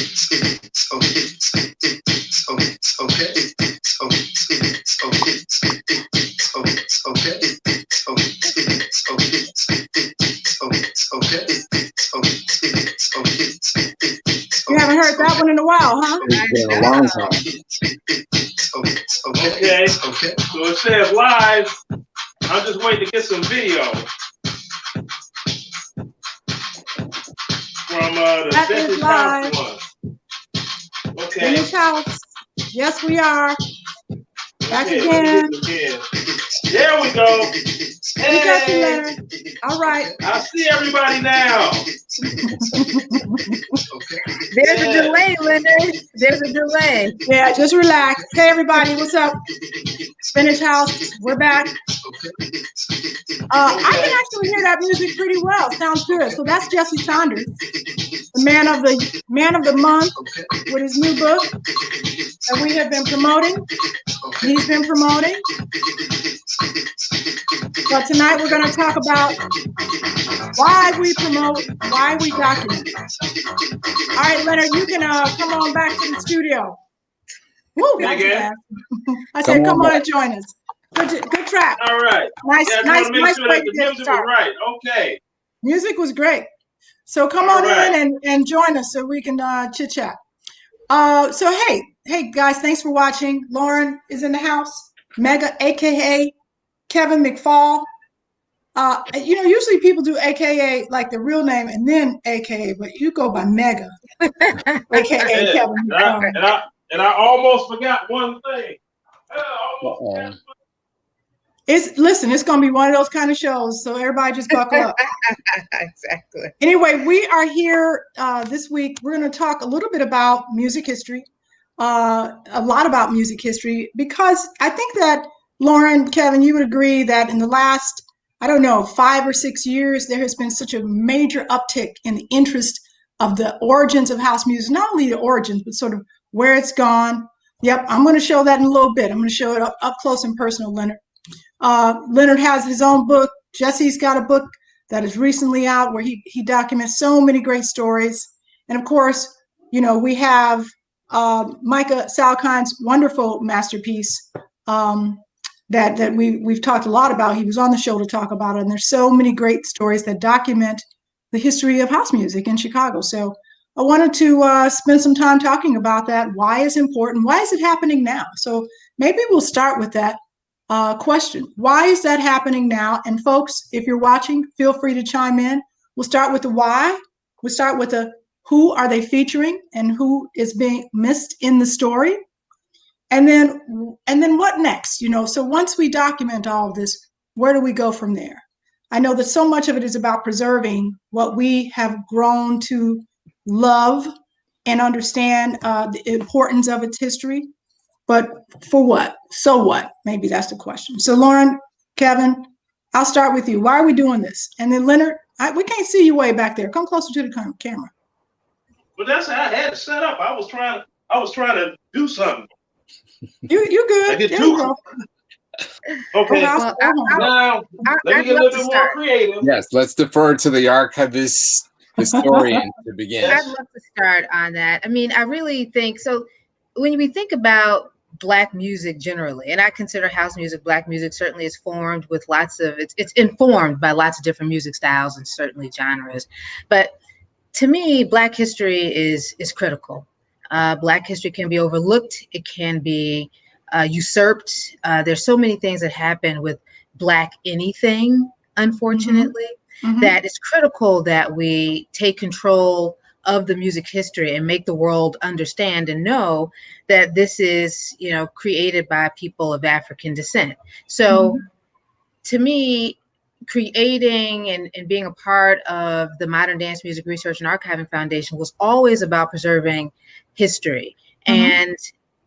You haven't heard that one in a while, huh? It's been a long time. Okay, so it says live. I'm just waiting to get some video from the That is Vintage live. House one. Okay. Vintage House. Yes, we are. Back Okay, again. There we go. We got you, Hey, Leonard. All right. I see everybody now. There's a delay, Leonard. There's a delay. Yeah, just relax. Hey, everybody, what's up? Vintage House, we're back. I can actually hear that music pretty well. Sounds good. So that's Jesse Saunders, the man of the month, with his new book that we have been promoting. He's been promoting. But tonight we're going to talk about why we promote, why we document. All right, Leonard, you can come on back to the studio. Woo, that was fast. I said, come on and join us. Good track. All right. Nice sure way that to the get music started. was right. Okay. Music was great. So come on in and join us so we can chit chat. So hey guys, thanks for watching. Lauren is in the house. Mega, aka Kevin McFall. Usually people do AKA like the real name and then AKA, but you go by Mega, AKA Kevin McFall. And I almost forgot one thing. Listen, it's going to be one of those kind of shows, so everybody just buckle up. Exactly. Anyway, we are here this week. We're going to talk a little bit about music history, a lot about music history, because I think that, Lauren, Kevin, you would agree that in the last, 5 or 6 years, there has been such a major uptick in the interest of the origins of house music, not only the origins, but sort of where it's gone. Yep, I'm going to show that in a little bit. I'm going to show it up close and personal, Leonard. Leonard has his own book. Jesse's got a book that is recently out where he documents so many great stories. And of course, we have Micah Salkind's wonderful masterpiece that we've talked a lot about. He was on the show to talk about it. And there's so many great stories that document the history of house music in Chicago. So I wanted to spend some time talking about that. Why is it important? Why is it happening now? So maybe we'll start with that question. Why is that happening now? And folks, if you're watching, feel free to chime in. We'll start with the why. We'll start with the who are they featuring and who is being missed in the story. And then what next? So once we document all of this, where do we go from there? I know that so much of it is about preserving what we have grown to love and understand the importance of its history. But for what? So what? Maybe that's the question. So Lauren, Kevin, I'll start with you. Why are we doing this? And then Leonard, we can't see you way back there. Come closer to the camera. Well, that's how I had it set up. I was trying to do something. You good? I did too. Okay. Well, now let me get a little bit more creative. Yes, let's defer to the archivist historian to begin. I'd love to start on that. I mean, I really think so. When we think about Black music generally, and I consider house music, Black music certainly is formed with it's informed by lots of different music styles and certainly genres. But to me, Black history is critical. Black history can be overlooked. It can be usurped. There's so many things that happen with Black anything, unfortunately, that it's critical that we take control of the music history and make the world understand and know that this is, created by people of African descent. So to me, creating and being a part of the Modern Dance Music Research and Archiving Foundation was always about preserving history. And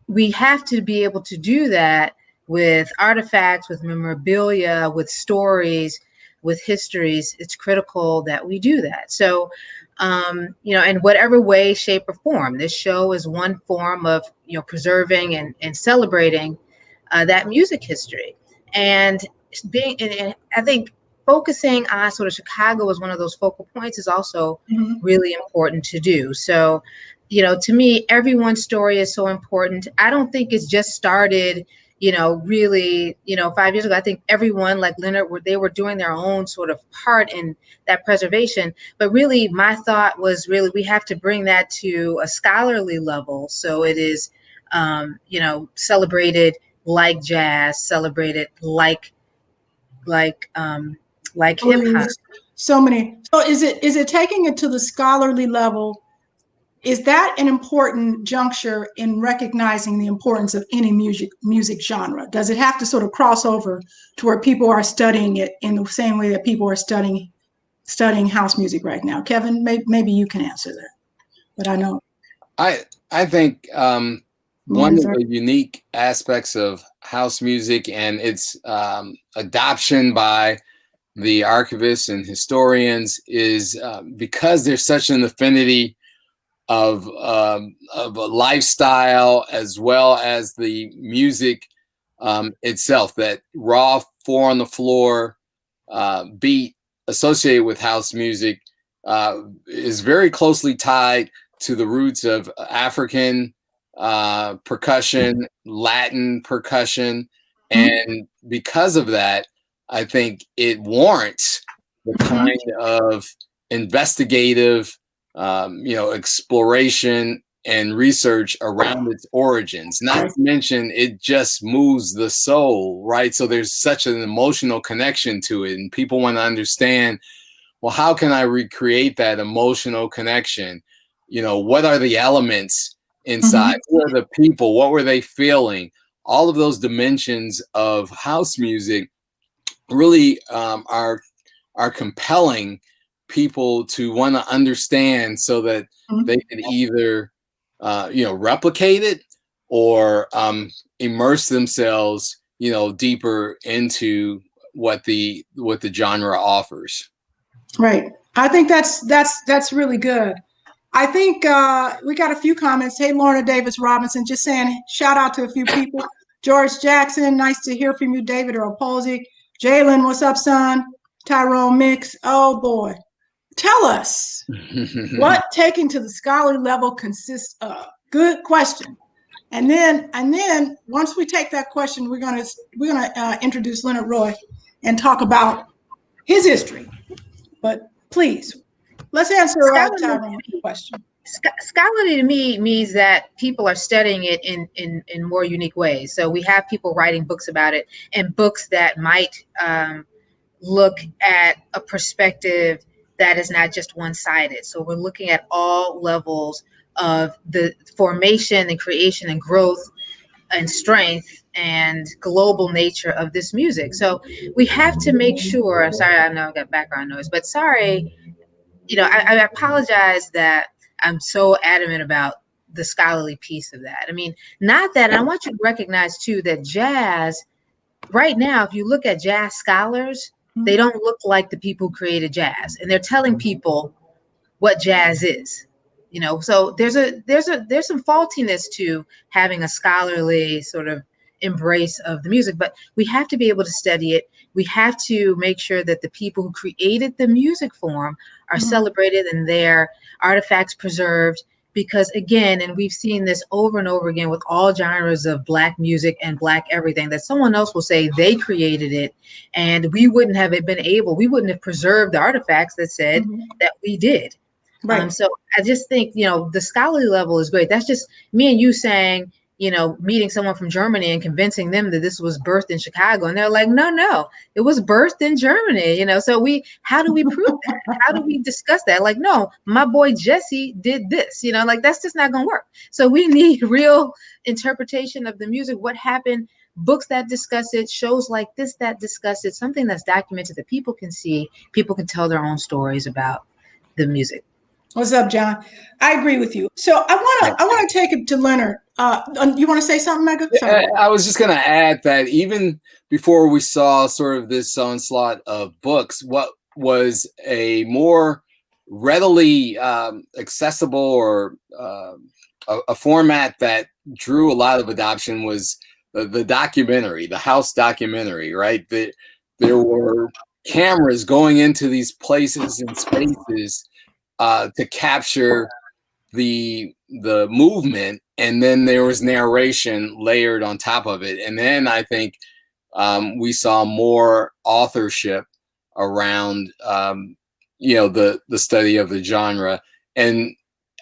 we have to be able to do that with artifacts, with memorabilia, with stories, with histories. It's critical that we do that. So, in whatever way, shape, or form, this show is one form of, preserving and celebrating that music history. And I think focusing on sort of Chicago as one of those focal points is also really important to do. So to me, everyone's story is so important. I don't think it's just started, really, 5 years ago. I think everyone, like Leonard, they were doing their own sort of part in that preservation. But really, my thought was really we have to bring that to a scholarly level. So it is, celebrated like jazz, celebrated like hip hop. So many. So is it taking it to the scholarly level? Is that an important juncture in recognizing the importance of any music genre? Does it have to sort of cross over to where people are studying it in the same way that people are studying house music right now? Kevin, maybe you can answer that. But I know I think one of the unique aspects of house music and its adoption by the archivists and historians is because there's such an affinity of a lifestyle as well as the music itself. That raw, four on the floor beat associated with house music is very closely tied to the roots of African percussion, Latin percussion, and because of that, I think it warrants the kind of investigative exploration and research around its origins. Not to mention, it just moves the soul, right? So there's such an emotional connection to it, and people want to understand, well, how can I recreate that emotional connection? What are the elements inside? Who are the people? What were they feeling? All of those dimensions of house music really are compelling people to want to understand, so that they can either replicate it or immerse themselves deeper into what the genre offers. Right. I think that's really good. I think we got a few comments. Hey, Lorna Davis Robinson, just saying shout out to a few people. George Jackson, nice to hear from you. David Earl-Posey. Jalen, what's up, son? Tyrone Mix. Oh boy. Tell us what taking to the scholarly level consists of. Good question. And then once we take that question, we're gonna introduce Leonard Rroy and talk about his history. But please, let's answer Tyrone's question. Scholarly to me means that people are studying it in more unique ways. So we have people writing books about it, and books that might look at a perspective that is not just one-sided. So we're looking at all levels of the formation and creation and growth and strength and global nature of this music. So we have to make sure, sorry, I know I've got background noise, but sorry, I apologize that I'm so adamant about the scholarly piece of that. I mean, not that, I want you to recognize too that jazz, right now, if you look at jazz scholars, they don't look like the people who created jazz, and they're telling people what jazz is. So there's some faultiness to having a scholarly sort of embrace of the music, but we have to be able to study it. We have to make sure that the people who created the music form are celebrated and their artifacts preserved, because again, and we've seen this over and over again with all genres of Black music and Black everything, that someone else will say they created it, and we wouldn't have preserved the artifacts that said that we did. Right. So I just think, the scholarly level is great. That's just me and you saying, meeting someone from Germany and convincing them that this was birthed in Chicago. And they're like, no, it was birthed in Germany. So how do we prove that? How do we discuss that? Like, no, my boy Jesse did this, that's just not going to work. So we need real interpretation of the music, what happened, books that discuss it, shows like this that discuss it, something that's documented that people can see, people can tell their own stories about the music. What's up, John? I agree with you. So I want to take it to Leonard. You want to say something, Mega? Sorry. I was just going to add that even before we saw sort of this onslaught of books, what was a more readily accessible or a format that drew a lot of adoption was the documentary, the house documentary, right? There were cameras going into these places and spaces to capture the movement, and then there was narration layered on top of it. And then I think we saw more authorship around the study of the genre. And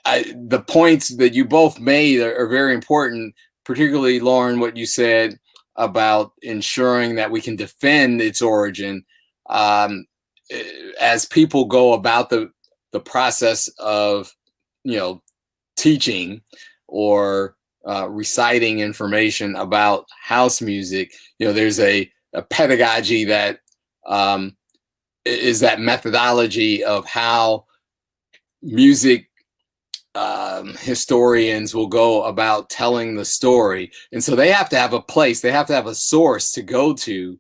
the points that you both made are very important, particularly, Lauren, what you said about ensuring that we can defend its origin as people go about the process of teaching or reciting information about house music. There's a pedagogy that is that methodology of how music historians will go about telling the story. And so they have to have a place, they have to have a source to go to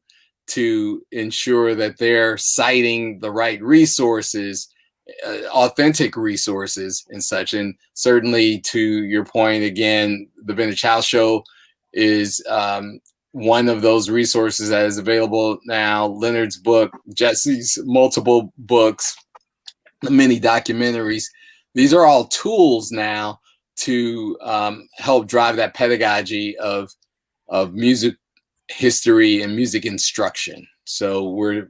ensure that they're citing the right resources, authentic resources and such. And certainly, to your point, again, the Vintage House Show is one of those resources that is available now. Leonard's book, Jesse's multiple books, the mini documentaries. These are all tools now to help drive that pedagogy of music history and music instruction. So we're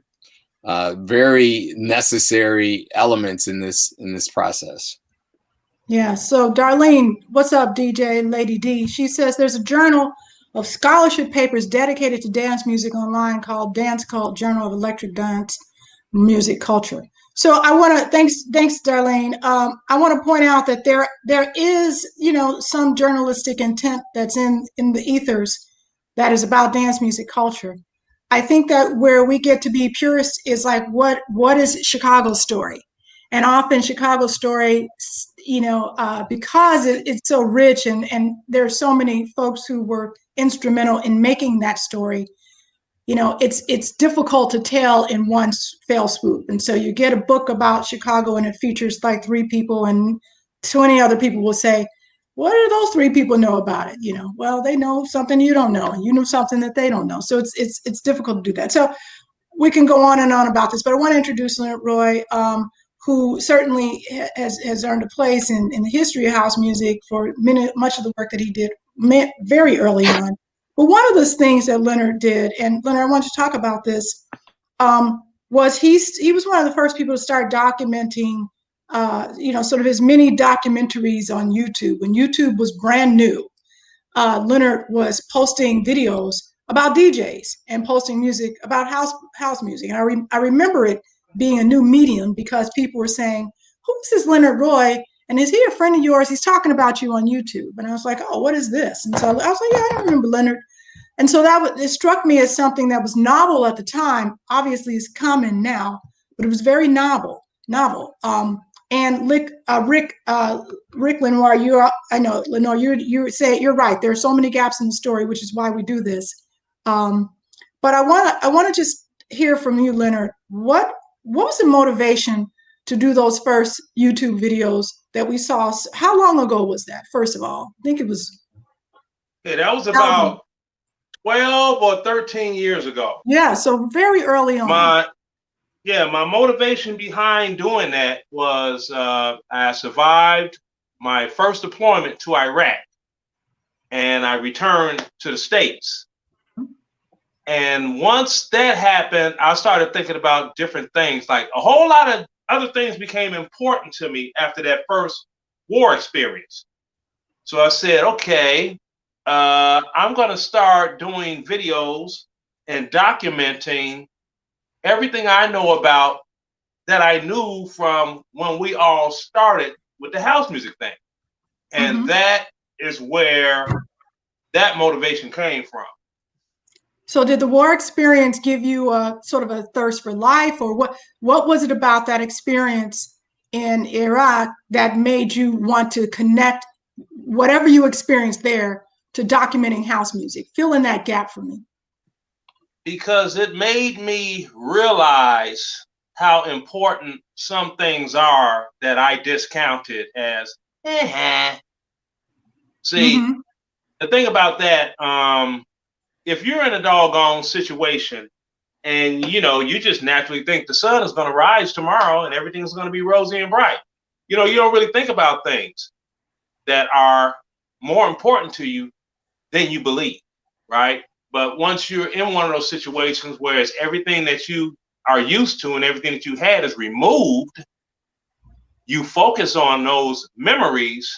very necessary elements in this process. Yeah. So Darlene, what's up, DJ Lady D? She says there's a journal of scholarship papers dedicated to dance music online called Dance Cult Journal of Electric Dance Music Culture. So I want to thanks Darlene. I want to point out that there is some journalistic intent that's in the ethers that is about dance music culture. I think that where we get to be purists is like what is Chicago's story, and often Chicago's story, because it's so rich and there are so many folks who were instrumental in making that story. It's difficult to tell in one fell swoop. And so you get a book about Chicago and it features like 3 people, and 20 other people will say, what do those 3 people know about it? Well, they know something you don't know, and you know something that they don't know. So it's difficult to do that. So we can go on and on about this, but I want to introduce Leonard Rroy, who certainly has earned a place in the history of house music for much of the work that he did very early on. But one of those things that Leonard did, and Leonard, I want you to talk about this, was he was one of the first people to start documenting, sort of his mini documentaries on YouTube. When YouTube was brand new, Leonard was posting videos about DJs and posting music about house music. And I remember it being a new medium because people were saying, who's this Leonard Rroy? And is he a friend of yours? He's talking about you on YouTube. And I was like, oh, what is this? And so I was like, yeah, I don't remember Leonard. And so it struck me as something that was novel at the time. Obviously, it's common now, but it was very novel. And Rick Lenoir, I know, Lenoir, you say you're right. There are so many gaps in the story, which is why we do this. But I want to just hear from you, Leonard. What was the motivation to do those first YouTube videos that we saw? How long ago was that? First of all, I think it was. Yeah, that was about 12 or 13 years ago. Yeah, so very early on. My motivation behind doing that was I survived my first deployment to Iraq, and I returned to the States. And once that happened, I started thinking about different things. Like a whole lot of other things became important to me after that first war experience. So I said, okay, I'm going to start doing videos and documenting everything I know about that I knew from when we all started with the house music thing. And that is where that motivation came from. So did the war experience give you a sort of a thirst for life, or what was it about that experience in Iraq that made you want to connect whatever you experienced there to documenting house music? Fill in that gap for me. Because it made me realize how important some things are that I discounted as, See, the thing about that, if you're in a doggone situation and, you just naturally think the sun is going to rise tomorrow and everything's going to be rosy and bright, you don't really think about things. that are more important to you than you believe, right? But once you're in one of those situations where it's everything that you are used to and everything that you had is removed, you focus on those memories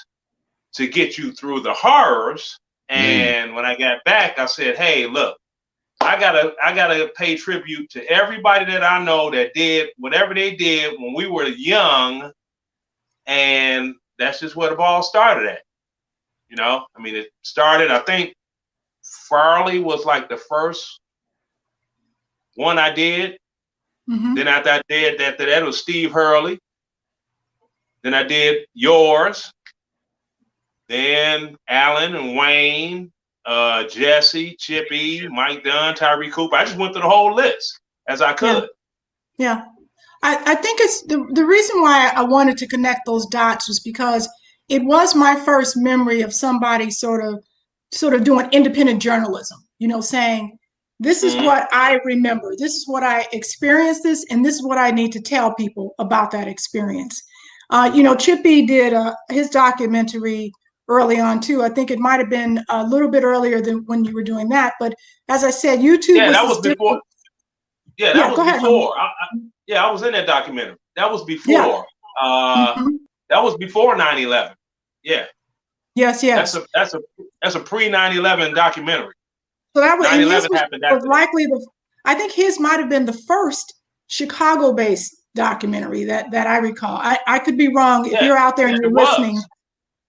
to get you through the horrors. And when I got back, I said, hey, look, I gotta pay tribute to everybody that I know that did whatever they did when we were young. And that's just where the ball started at. You know, I mean, it started, I think Farley was like the first one I did. Then after I did that was Steve Hurley. Then I did yours. Then Alan and Wayne, Jesse, Chippy, Mike Dunn, Tyree Cooper. I just went through the whole list as I could. Yeah. I think it's the reason why I wanted to connect those dots was because it was my first memory of somebody sort of doing independent journalism, you know, saying, this is what I remember. This is what I experienced this, and this is what I need to tell people about that experience. You know, Chippy did his documentary early on too. I think it might have been a little bit earlier than when you were doing that. But as I said, YouTube that was before. Yeah, that was before. I was in that documentary. That was before. That was before 9/11. Yeah. Yes. That's a pre 9/11 documentary. So that was 9/11 happened. Was likely I think his might have been the first Chicago-based documentary that I recall. I could be wrong. If you're out there and you're listening,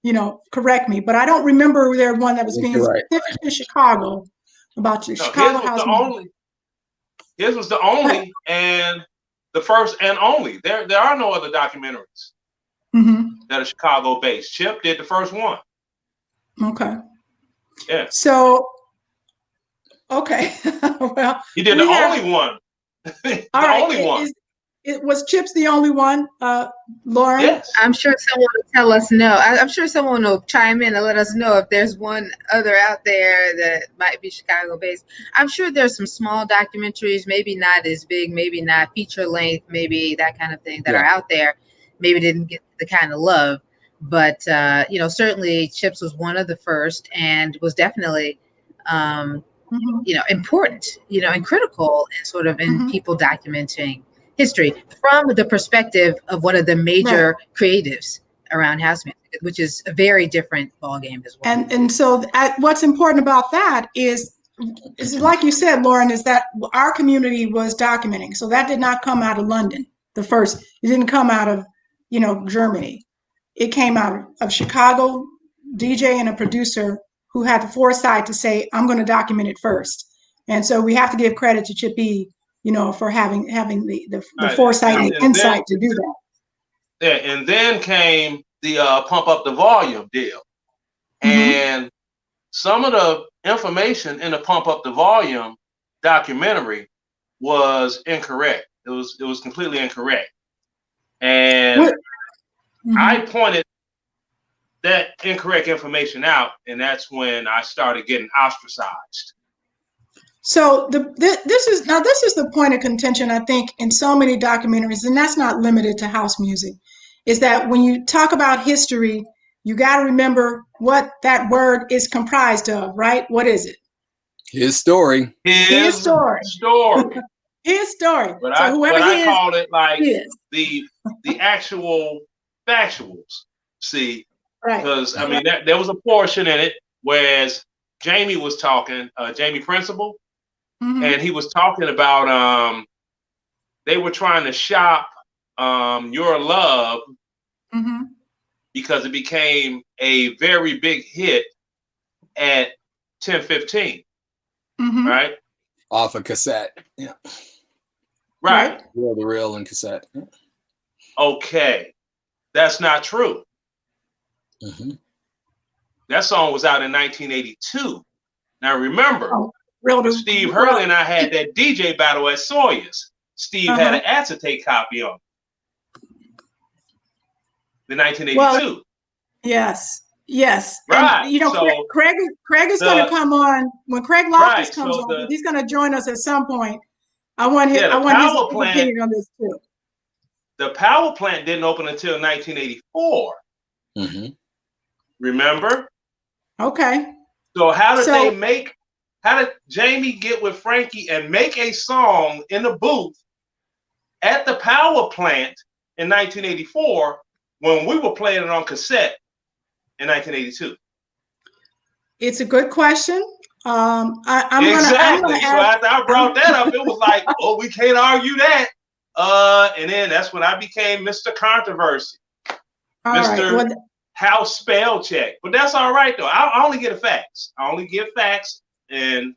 you know, correct me. But I don't remember there one that was being specific to Chicago about Chicago house music. His was the only and the first and only. There are no other documentaries that are Chicago based. Chip did the first one. Okay. Yeah. So, okay. Well, he did the only one. Only one. Was Chips the only one, Lauren? Yes. I'm sure someone will tell us no. I'm sure someone will chime in and let us know if there's one other out there that might be Chicago-based. I'm sure there's some small documentaries, maybe not as big, maybe not feature length, maybe that kind of thing that are out there. Maybe didn't get the kind of love. But, you know, certainly Chips was one of the first and was definitely, you know, important, you know, and critical and sort of in people documenting history from the perspective of one of the major creatives around house music, which is a very different ballgame as well. And so what's important about that is like you said, Lauren, is that our community was documenting. So that did not come out of London. It didn't come out of, you know, Germany. It came out of Chicago, DJ and a producer who had the foresight to say, I'm going to document it first. And so we have to give credit to Chippy, you know, for having the foresight and the insight to do that. Yeah, and then came the pump up the volume deal. And some of the information in the pump up the volume documentary was incorrect. It was completely incorrect. And I pointed that incorrect information out, and that's when I started getting ostracized. So this is the point of contention, I think, in so many documentaries, and that's not limited to house music, is that when you talk about history, you got to remember what that word is comprised of, right? What is it? His story. His story. His story. But so I call it like the actual factuals. See, because I mean there was a portion in it whereas Jamie was talking, Jamie Principal, and he was talking about they were trying to shop Your Love because it became a very big hit at 10:15, right? Off a cassette, right. Reel to reel and cassette. Okay, that's not true. That song was out in 1982. Now remember, Steve Hurley and I had that DJ battle at Sawyer's. Steve had an acetate copy on the 1982. Well, yes. Right. And, you know, so Craig is going to come on when Craig Loftis comes on. He's going to join us at some point. I want his opinion on this too. The power plant didn't open until 1984. Remember? Okay. So how did Jamie get with Frankie and make a song in the booth at the power plant in 1984 when we were playing it on cassette in 1982? It's a good question. I'm Exactly. gonna So after I brought that up, it was like, oh, we can't argue that. And then that's when I became Mr. Controversy, Mr. House Spell Check. But that's all right though. I only get facts. I only get facts, and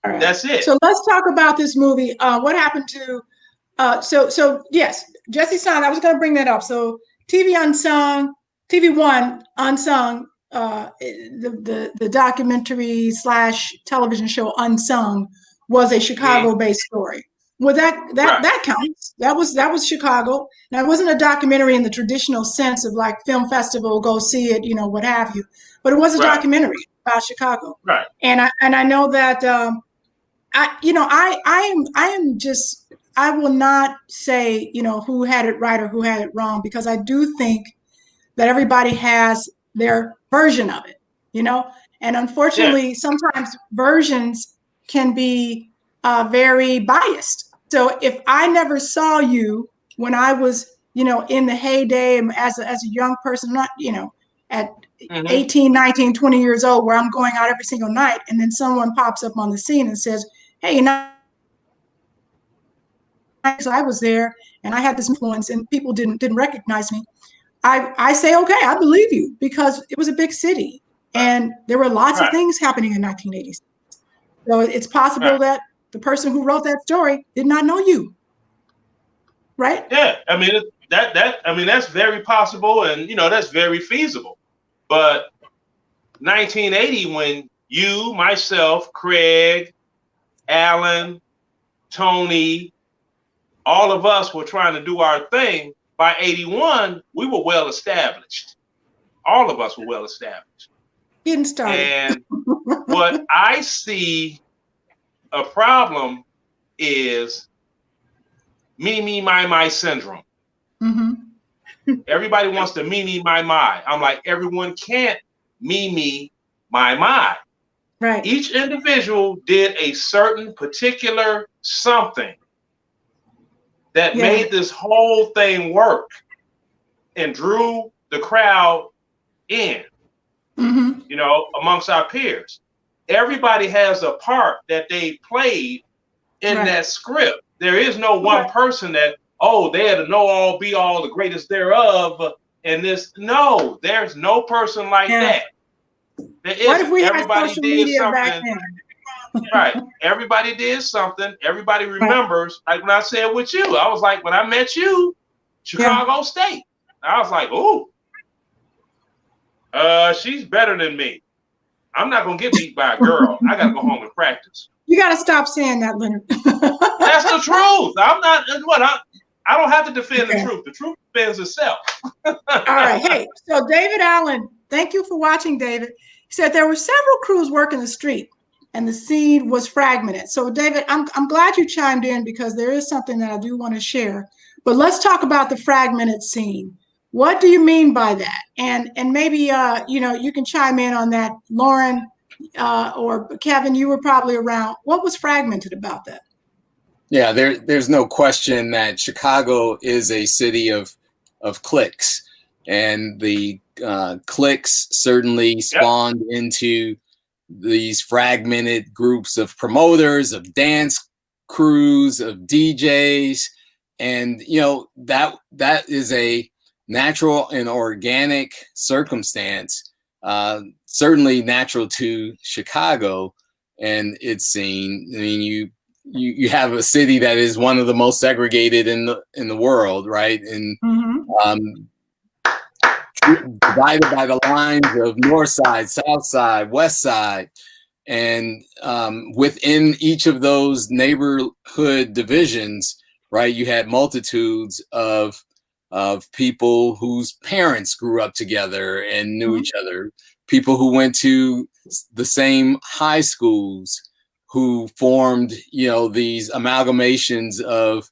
that's it. So let's talk about this movie. What happened to? So yes, Jesse Stein. I was going to bring that up. So TV Unsung, TV One Unsung. The documentary / television show Unsung was a Chicago-based story. Well, that counts. That was Chicago. Now, it wasn't a documentary in the traditional sense of like film festival, go see it, what have you. But it was a documentary about Chicago. Right. And I know that I will not say who had it right or who had it wrong, because I do think that everybody has their version of it, and unfortunately, sometimes versions can be very biased. So if I never saw you when I was, in the heyday as a young person, not, at 18, 19, 20 years old, where I'm going out every single night, and then someone pops up on the scene and says, hey, I was there and I had this influence and people didn't recognize me. I say, okay, I believe you, because it was a big city and there were lots of things happening in 1980s. So it's possible that the person who wrote that story did not know you. Right? Yeah. I mean, that's very possible, and that's very feasible. But 1980, when you, myself, Craig, Alan, Tony, all of us were trying to do our thing, by 81, we were well established. All of us were well established. Getting started. And what I see a problem is me, my syndrome. Mm-hmm. Everybody wants to me, my. I'm like, everyone can't me, my. Right. Each individual did a certain particular something that made this whole thing work and drew the crowd in, amongst our peers. Everybody has a part that they played in that script. There is no one person that, they're the know all, be all, the greatest thereof, and this. No, there's no person like that. There isn't. What if we Everybody had social media something. back then? Right. Everybody did something. Everybody remembers. Like when I said with you, I was like, when I met you, Chicago State. I was like, ooh, she's better than me. I'm not gonna get beat by a girl. I gotta go home and practice. You gotta stop saying that, Leonard. That's the truth. I'm not what I don't have to defend the truth. The truth defends itself. All right. Hey, so David Allen, thank you for watching, David. He said there were several crews working the street and the scene was fragmented. So David, I'm glad you chimed in, because there is something that I do want to share. But let's talk about the fragmented scene. What do you mean by that? And maybe you can chime in on that, Lauren or Kevin. You were probably around. What was fragmented about that? Yeah, there's no question that Chicago is a city of cliques, and the cliques certainly spawned into these fragmented groups of promoters, of dance crews, of DJs, and that is a natural and organic circumstance, certainly natural to Chicago and its scene. I mean, you have a city that is one of the most segregated in the world, right? And divided by the lines of North Side, South Side, West Side, and within each of those neighborhood divisions, right, you had multitudes of people whose parents grew up together and knew each other, people who went to the same high schools, who formed, these amalgamations of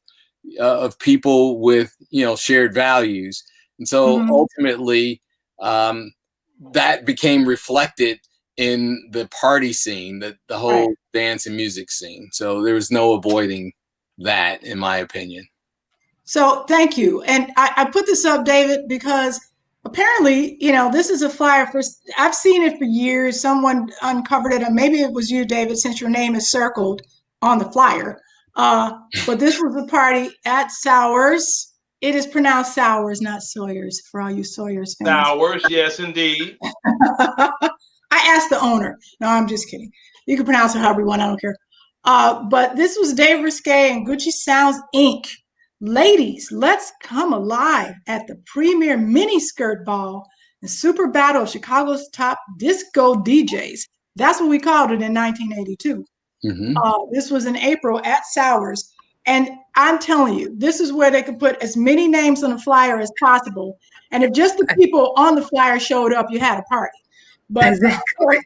people with, shared values. And so ultimately, that became reflected in the party scene, the whole dance and music scene. So there was no avoiding that, in my opinion. So thank you. And I put this up, David, because apparently, this is a flyer for, I've seen it for years. Someone uncovered it, and maybe it was you, David, since your name is circled on the flyer. But this was a party at Sours. It is pronounced Sours, not Sawyers, for all you Sawyers fans. Sours, yes, indeed. I asked the owner. No, I'm just kidding. You can pronounce it however you want. I don't care. But this was Dave Risqué and Gucci Sounds, Inc. Ladies, let's come alive at the premier miniskirt ball and super battle of Chicago's top disco DJs. That's what we called it in 1982. This was in April at Sours. And I'm telling you, this is where they could put as many names on the flyer as possible. And if just the people on the flyer showed up, you had a party. But exactly.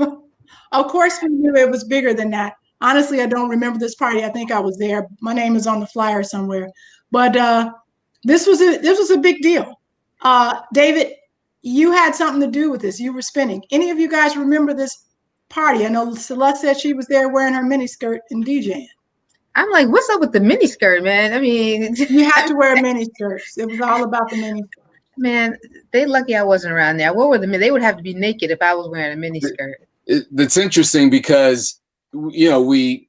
Of course, we knew it was bigger than that. Honestly, I don't remember this party. I think I was there. My name is on the flyer somewhere. But this was a big deal. David, you had something to do with this. You were spinning. Any of you guys remember this party? I know Celeste said she was there wearing her miniskirt and DJing. I'm like, what's up with the miniskirt, man? I mean, you had to wear miniskirts. It was all about the miniskirt. Man, they lucky I wasn't around there. What were the men? They would have to be naked if I was wearing a miniskirt. That's interesting because we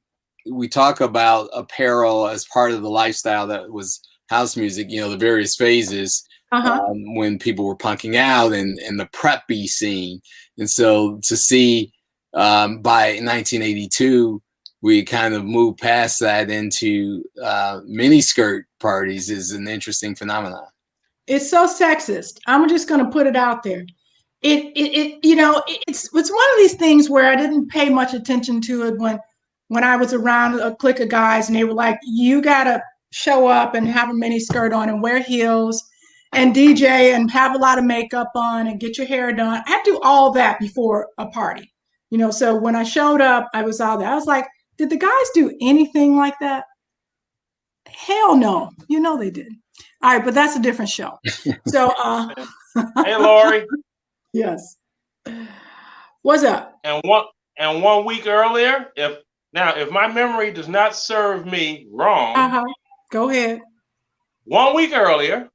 talk about apparel as part of the lifestyle that was house music. The various phases when people were punking out and the preppy scene, and so to see by 1982. We kind of moved past that into miniskirt parties is an interesting phenomenon. It's so sexist. I'm just going to put it out there. It's one of these things where I didn't pay much attention to it when I was around a clique of guys and they were like, you got to show up and have a miniskirt on and wear heels and DJ and have a lot of makeup on and get your hair done. I had to do all that before a party. So when I showed up, I was all there. I was like, did the guys do anything like that? Hell no. They did. All right, but that's a different show. So, hey, Lori. Yes. What's up? And one week earlier, if my memory does not serve me wrong, go ahead. 1 week earlier,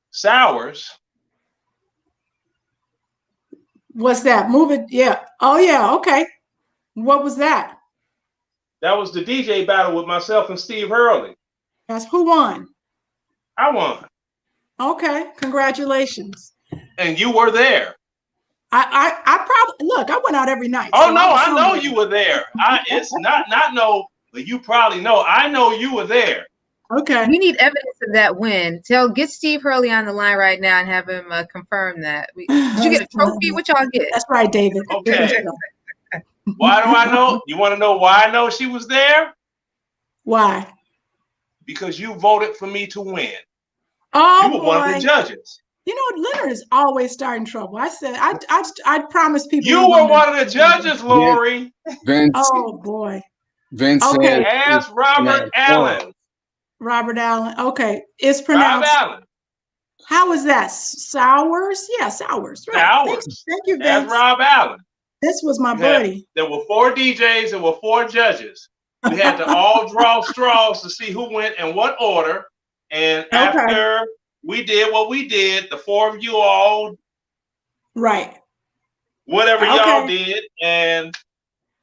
Sours. What's that? Move it. Yeah. Oh yeah. Okay. What was that? That was the DJ battle with myself and Steve Hurley. Yes. Who won? I won. Okay. Congratulations. And you were there. I probably look. I went out every night. Oh so no, I know you were there. It's not no, but you probably know. I know you were there. Okay. We need evidence of that win. Get Steve Hurley on the line right now and have him confirm that. Did you get a trophy? What y'all get? That's right, David. Okay. Why do I know? You want to know why I know she was there? Why? Because you voted for me to win. Oh, you were one of the judges. Leonard is always starting trouble. I said, I promised people. You were one of the judges, Lori. Vince. Oh boy. Vince. Okay. Ask Robert Allen. Robert Allen. Okay. It's pronounced. Robert Allen. How is that? Sours? Yeah, Sours. Right. Sours. Thank you, Vince. Ask Rob Allen. This was my buddy. There were 4 DJs. There were 4 judges. We had to all draw straws to see who went in what order. And after we did what we did, the 4 of you all, right, whatever y'all did, and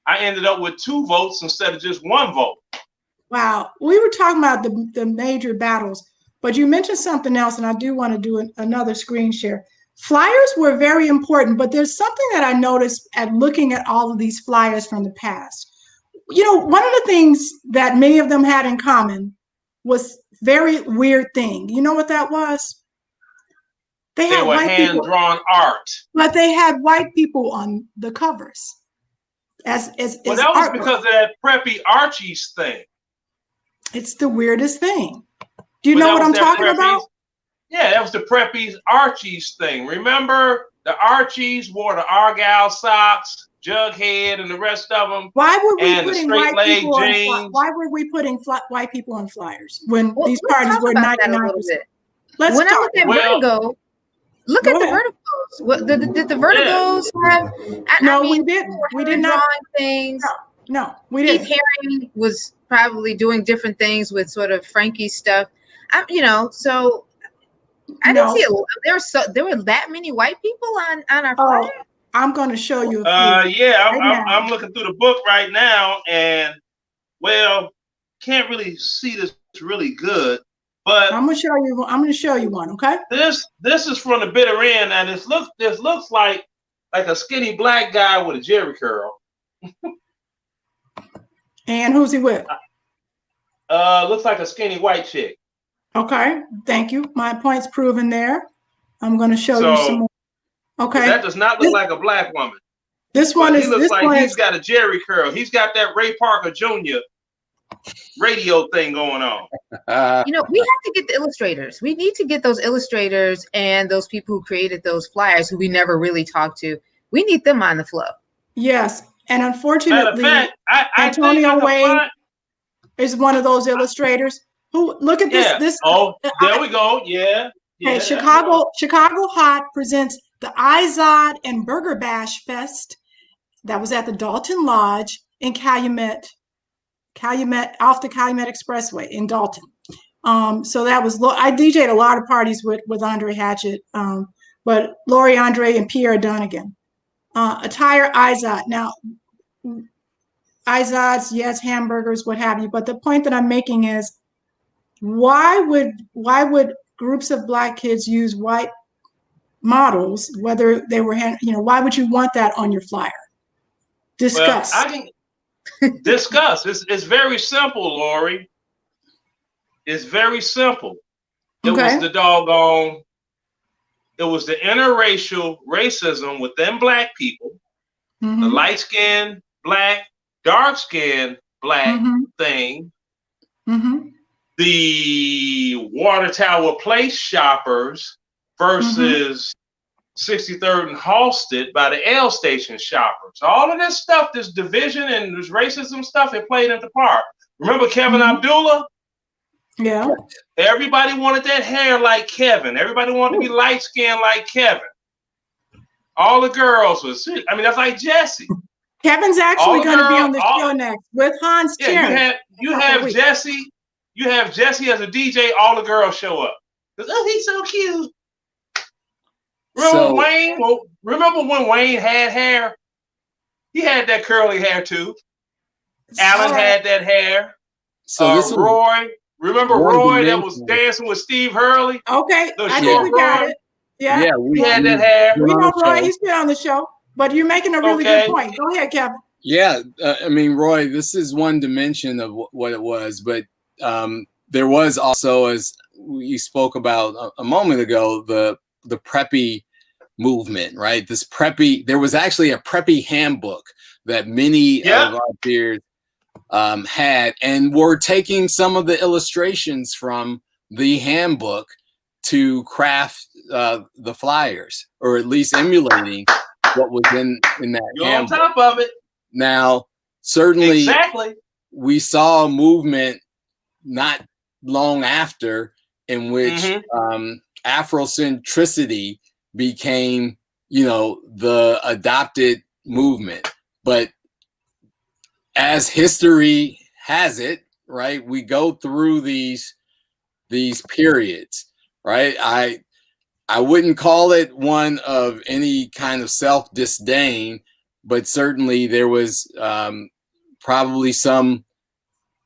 I ended up with 2 votes instead of just 1 vote. Wow. We were talking about the major battles, but you mentioned something else, and I do want to do another screen share. Flyers were very important, but there's something that I noticed at looking at all of these flyers from the past. One of the things that many of them had in common was very weird thing. You know what that was? They had were hand-drawn art. But they had white people on the covers. Well, that was because of that preppy Archie's thing. It's the weirdest thing. Do you know what I'm talking about? Yeah, that was the preppies Archie's thing. Remember, the Archies wore the Argyle socks, Jughead, and the rest of them. Why were we and putting the straight leg jeans? Why were we putting white people on flyers when these parties were 99%? When I look at Virgo, Look Go at the ahead. Verticals. What did the Verticals have? No, I mean, we didn't. We they did were not. drawing things. No, we Keith didn't. Haring was probably doing different things with sort of Frankie stuff. So I didn't see No. there were that many white people on our Oh, flyer. I'm going to show you a few Yeah, right now. I'm looking through the book right now, and well, can't really see this really good, but I'm going to show you one. Okay. this is from the bitter end, and this looks like a skinny black guy with a jerry curl. And who's he with? Looks like a skinny white chick. Okay. Thank you. My point's proven there. I'm going to show you some more. Okay. That does not look like a black woman. This one But is. he looks This like one he's is. got a jerry curl. He's got that Ray Parker Jr. radio thing going on. We have to get the illustrators. We need to get those illustrators and those people who created those flyers who we never really talked to. We need them on the flow. Yes, and Matter of unfortunately, fact, I Antonio think Wade is one of those illustrators who look at this. Yeah. This. There we go. Yeah. Okay, Chicago Hot presents the Izod and Burger Bash Fest. That was at the Dalton Lodge in Calumet, off the Calumet Expressway in Dalton. So that was. I DJ'd a lot of parties with Andre Hatchett, but Lori Andre and Pierre Dunnigan. Attire Izod. Now, Izods, yes, hamburgers, what have you. But the point that I'm making is, why would groups of Black kids use white models, whether they were, why would you want that on your flyer? Discuss. Well, I can discuss. It's very simple, Lori. It's very simple. It Okay. was the interracial racism within Black people, Mm-hmm. the light-skinned Black, dark-skinned Black thing, the Water Tower Place shoppers versus 63rd and Halsted by the L Station shoppers. All of this stuff, this division and this racism stuff, it played into part. Remember Kevin Abdullah? Yeah. Everybody wanted that hair like Kevin. Everybody wanted to be light-skinned like Kevin. All the girls was, that's like Jesse. Kevin's actually going to be on the show next with Hans Cherry. Yeah, you have Jesse. You have Jesse as a DJ. All the girls show up. Oh, he's so cute. Remember when Wayne had hair? He had that curly hair too. Alan had that hair. So this Roy. Remember Roy that was dancing with Steve Hurley? Okay, I think we got it. Yeah, he had that hair. We know Roy. He's been on the show, but you're making a really good point. Go ahead, Kevin. Yeah, Roy, this is one dimension of what it was, but there was also, as you spoke about a moment ago, the preppy movement, right? There was actually a preppy handbook that many of our peers had, and were taking some of the illustrations from the handbook to craft the flyers, or at least emulating what was in that You're handbook. on top of it. Now, certainly, exactly. We saw a movement not long after in which Afrocentricity became, the adopted movement. But as history has it, right, we go through these periods, right? I wouldn't call it one of any kind of self-disdain, but certainly there was probably some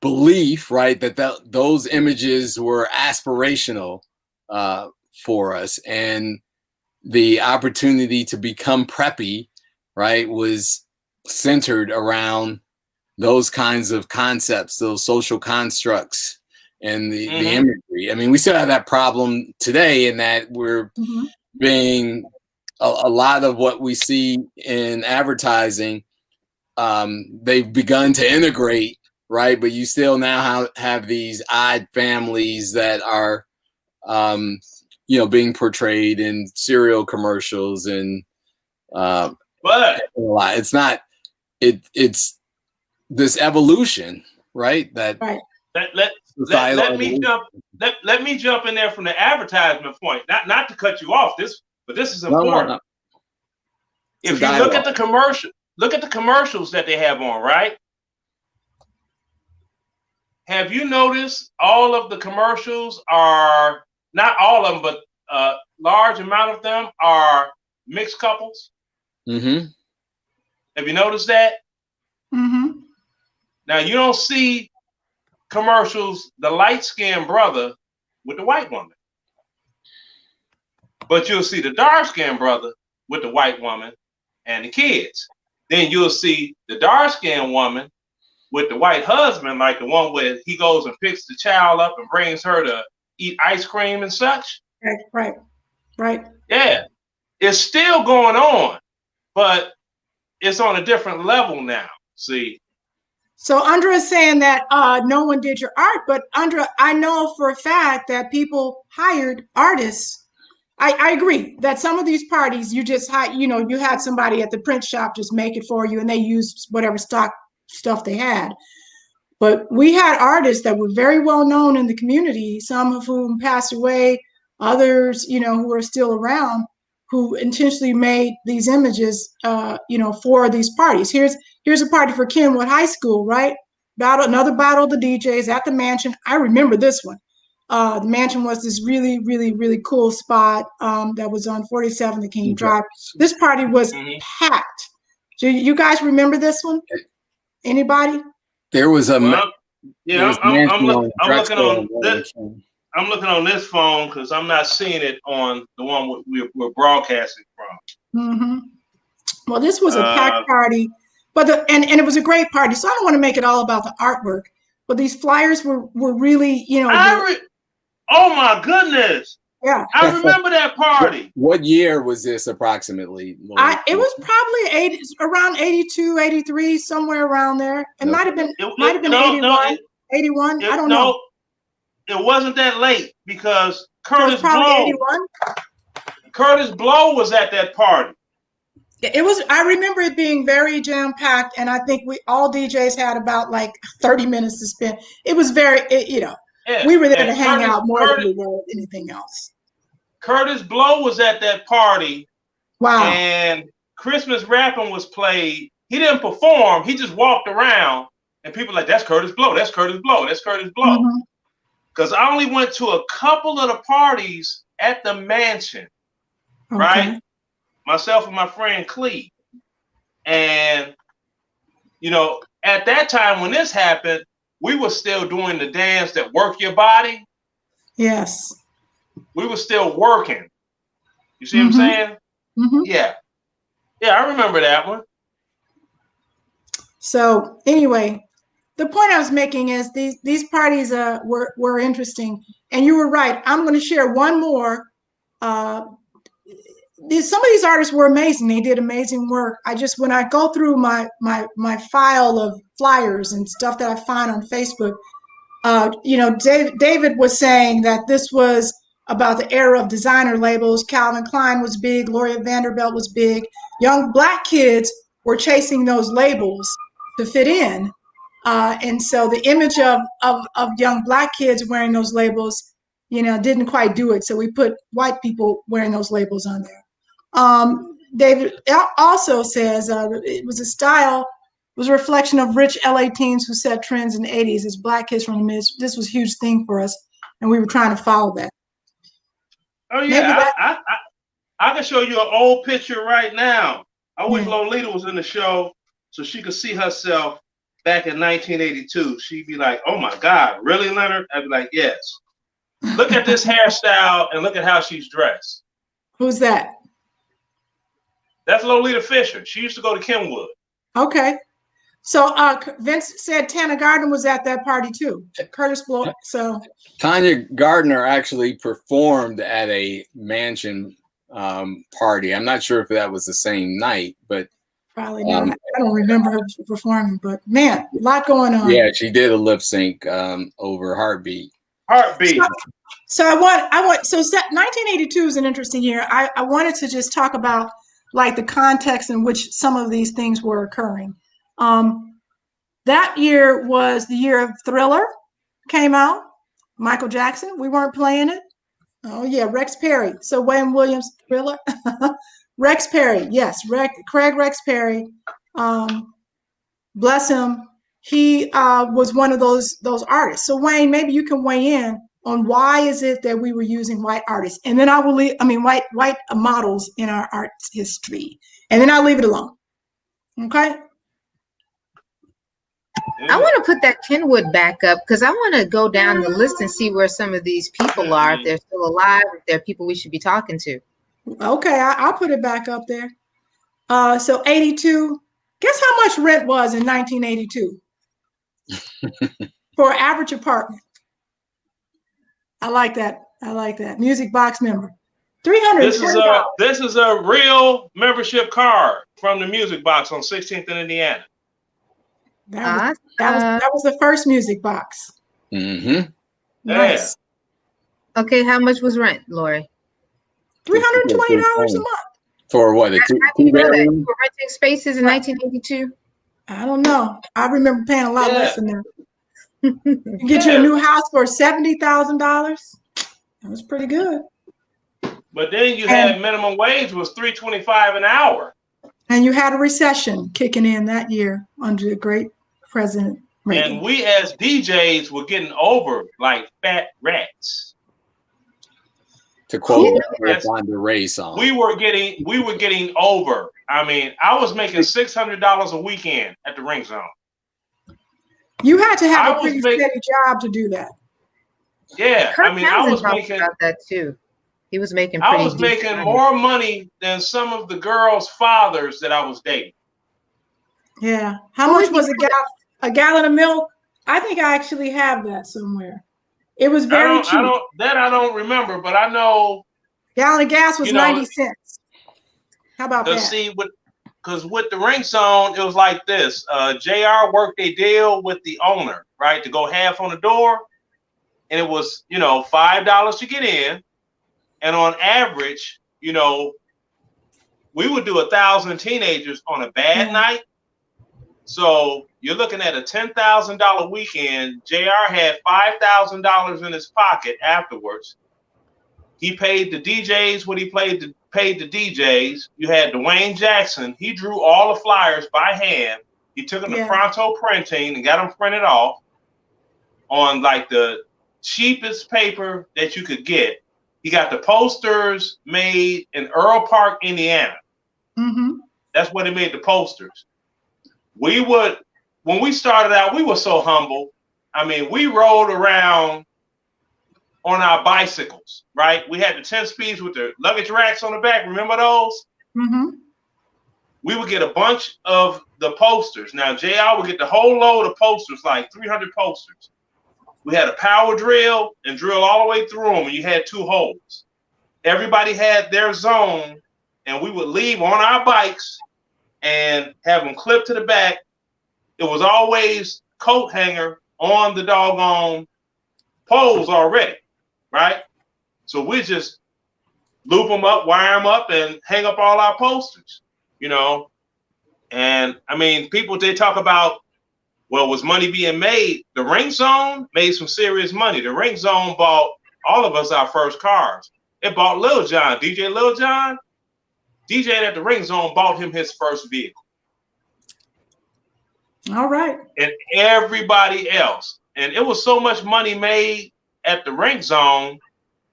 belief, right, that those images were aspirational for us, and the opportunity to become preppy, right, was centered around those kinds of concepts, those social constructs, and the imagery. We still have that problem today in that we're being a lot of what we see in advertising. They've begun to integrate, right? But you still now have these odd families that are, being portrayed in cereal commercials and but a lot. It's not. It's this evolution, right? Let me jump in there from the advertisement point. Not to cut you off. but this is No, no, important. no. If you look at the commercials that they have on, right? Have you noticed all of the commercials are, not all of them, but a large amount of them are mixed couples? Mm-hmm. Have you noticed that? Mm-hmm. Now, you don't see commercials, the light-skinned brother with the white woman. But you'll see the dark-skinned brother with the white woman and the kids. Then you'll see the dark-skinned woman with the white husband, like the one where he goes and picks the child up and brings her to eat ice cream and such. Right. Yeah, it's still going on, but it's on a different level now. See? So Andra is saying that no one did your art, but Andra, I know for a fact that people hired artists. I agree that some of these parties, you just you had somebody at the print shop just make it for you, and they used whatever stock stuff they had. But we had artists that were very well known in the community, some of whom passed away, others, who are still around, who intentionally made these images, for these parties. Here's a party for Kenwood High School, right? Another battle of the DJs at the mansion. I remember this one. The mansion was this really, really, really cool spot that was on 47th and King Drive. This party was packed. Do you guys remember this one? Anybody? There was a I'm looking on this phone because I'm not seeing it on the one we're broadcasting from. Mm-hmm. Well, this was a packed party, but and it was a great party. So I don't want to make it all about the artwork, but these flyers were really, oh my goodness! Yeah, I remember that party. What year was this approximately? It was probably around 82, 83, somewhere around there. It might have been 81, 81. I don't know. It wasn't that late because Curtis Blow was at that party. It was. I remember it being very jam packed, and I think all DJs had about like 30 minutes to spend. It was very, we were there to hang out more than we were anything else. Curtis Blow was at that party. Wow. And Christmas Rapping was played. He didn't perform. He just walked around, and people were like, that's Curtis Blow. That's Curtis Blow. That's Curtis Blow. Because I only went to a couple of the parties at the mansion, right? Myself and my friend Clee. And, at that time when this happened, we were still doing the dance that work your body. Yes. We were still working. You see what I'm saying? Yeah. Yeah, I remember that one. So anyway, the point I was making is these parties were interesting. And you were right. I'm going to share one more. Some of these artists were amazing. They did amazing work. When I go through my file of flyers and stuff that I find on Facebook, David was saying that this was about the era of designer labels. Calvin Klein was big. Gloria Vanderbilt was big. Young Black kids were chasing those labels to fit in. And so the image of young Black kids wearing those labels, didn't quite do it. So we put white people wearing those labels on there. David also says it was a reflection of rich LA teens who set trends in the 80s as Black kids from the mid. This was a huge thing for us, and we were trying to follow that. Oh yeah, I can show you an old picture right now. I wish Lolita was in the show so she could see herself back in 1982. She'd be like, "Oh my God, really, Leonard?" I'd be like, "Yes." Look at this hairstyle and look at how she's dressed. Who's that? That's Lolita Fisher. She used to go to Kenwood. Okay. So Vince said Tanya Gardner was at that party too. Curtis Blow. So Tanya Gardner actually performed at a mansion party. I'm not sure if that was the same night, but probably not. I don't remember her performing, but man, a lot going on. Yeah, she did a lip sync over Heartbeat. So I want. So 1982 is an interesting year. I wanted to just talk about like the context in which some of these things were occurring. That year was the year of Thriller came out. Michael Jackson. We weren't playing it. Oh yeah, Rex Perry. So Wayne Williams thriller. Rex Perry, yes, Craig Rex Perry. Um, bless him. He was one of those artists. So Wayne, maybe you can weigh in on why is it that we were using white artists, and then I will leave. I mean, white models in our art history, and then I'll leave it alone. Okay. I want to put that Kenwood back up because I want to go down the list and see where some of these people are. If they're still alive, if they're people we should be talking to. Okay, I'll put it back up there. So 82. Guess how much rent was in 1982 for an average apartment? I like that. I like that. Music Box member. $320. This is a real membership card from the Music Box on 16th and Indiana. That was the first Music Box. Mm-hmm. Nice. Yeah. Okay, how much was rent, Lori? $320 a month. For what? How do you know that? You were renting spaces in 1982? I don't know. I remember paying a lot less than that. You get you a new house for $70,000. That was pretty good. But then you had minimum wage was $3.25 an hour. And you had a recession kicking in that year under the great President Reagan. And we as DJs were getting over like fat rats. To quote Wanda Ray song. We were getting over. I mean, I was making $600 a weekend at the Ring Zone. You had to have a pretty steady job to do that. Yeah, I mean, I was making about that too. He was making. I was making more money than some of the girls' fathers that I was dating. Yeah. How much was a gallon of milk? I think I actually have that somewhere. It was very cheap. I don't remember, but I know. Gallon of gas was 90 cents. How about that? See, because with the Ring Zone, it was like this. JR worked a deal with the owner, right, to go half on the door. And it was, $5 to get in. And on average, we would do 1,000 teenagers on a bad night. So you're looking at a $10,000 weekend. JR had $5,000 in his pocket afterwards. He paid the DJs what he paid the DJs. You had Dwayne Jackson. He drew all the flyers by hand. He took them to Pronto Printing and got them printed off on like the cheapest paper that you could get. He got the posters made in Earl Park, Indiana. Mm-hmm. That's where they made the posters. When we started out, we were so humble. I mean, we rode around on our bicycles, right? We had the 10 speeds with the luggage racks on the back. Remember those? Mm-hmm. We would get a bunch of the posters. Now, JR would get the whole load of posters, like 300 posters. We had a power drill and drill all the way through them, and you had 2 holes. Everybody had their zone, and we would leave on our bikes and have them clipped to the back. It was always coat hanger on the doggone poles already, right? So we just loop them up, wire them up, and hang up all our posters, And I mean, people, they talk about, well, was money being made? The Ring Zone made some serious money. The Ring Zone bought all of us our first cars. It bought Lil Jon. DJ Lil Jon, DJ at the Ring Zone bought him his first vehicle. All right. And everybody else. And it was so much money made at the Ring Zone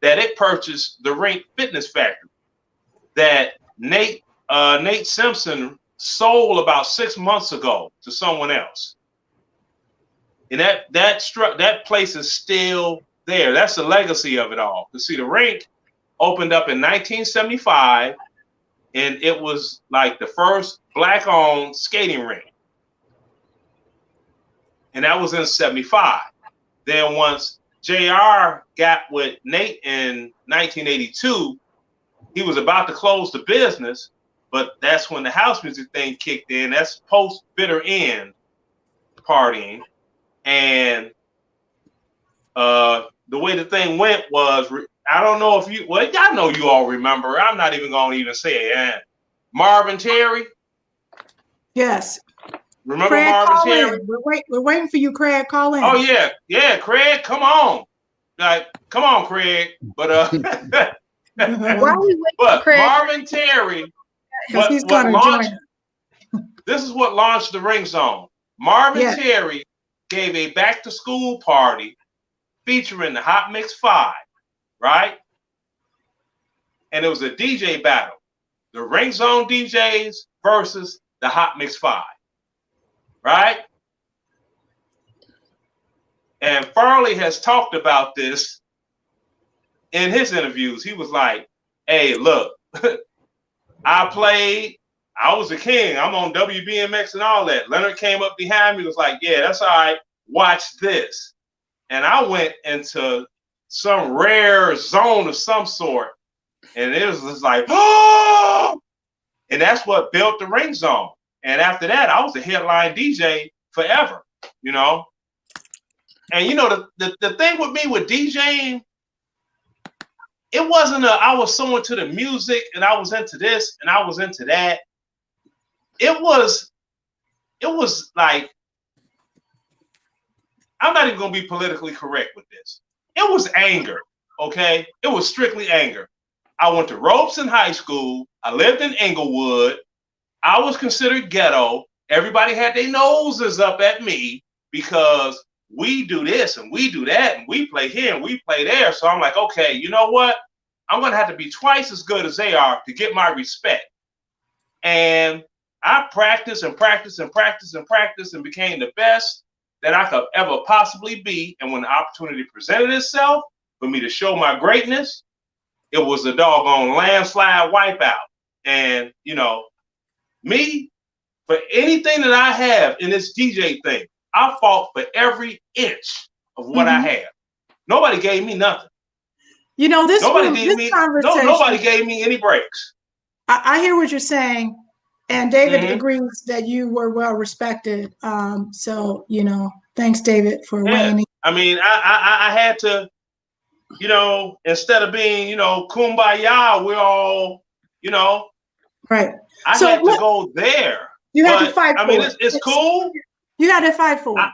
that it purchased the Ring Fitness Factory that Nate Simpson sold about 6 months ago to someone else. And that place is still there. That's the legacy of it all. You see, the rink opened up in 1975, and it was like the first Black-owned skating rink. And that was in 75. Then once JR got with Nate in 1982, he was about to close the business, but that's when the house music thing kicked in. That's post bitter end partying. And the way the thing went was, I don't know if I know you all remember. I'm not even going to even say it. Marvin Terry. Yes. Remember Craig, Marvin Terry? We're waiting for you, Craig. Call in. Oh yeah, Craig, come on. like, come on, Craig. But While we wait for but Craig, Marvin Terry, Because he's what going to launched join. this is what launched the Ring Zone. Marvin Yeah. Terry gave a back to school party featuring the Hot Mix 5, right? And it was a DJ battle. The Ring Zone DJs versus the Hot Mix 5, right? And Farley has talked about this in his interviews. He was like, hey, look, I was a king. I'm on WBMX and all that. Leonard came up behind me, was like, yeah, that's all right. Watch this. And I went into some rare zone of some sort. And it was just like, oh! And that's what built the Ring Zone. And after that, I was a headline DJ forever, you know? And you know, the thing with me with DJing, it wasn't I was so into the music and I was into this and I was into that. It was like, I'm not even gonna be politically correct with this. It was anger, okay? It was strictly anger. I went to Robeson High School. I lived in Inglewood. I was considered ghetto. Everybody had their noses up at me because we do this and we do that and we play here and we play there. So I'm like, okay, you know what? I'm going to have to be twice as good as they are to get my respect. And I practiced and practiced and practiced and practiced and became the best that I could ever possibly be. And when the opportunity presented itself for me to show my greatness, it was a doggone landslide wipeout. And, you know, me, for anything that I have in this DJ thing, I fought for every inch of what I have. Nobody gave me nothing. You know, Nobody conversation, gave me any breaks. I hear what you're saying. And David agrees that you were well respected. So, you know, thanks, David, for weighing in. I mean, I had to, you know, instead of being, you know, kumbaya, we're all, you know. Right. I had to go there. You had to fight for it. I mean, it's cool. You had to fight for it.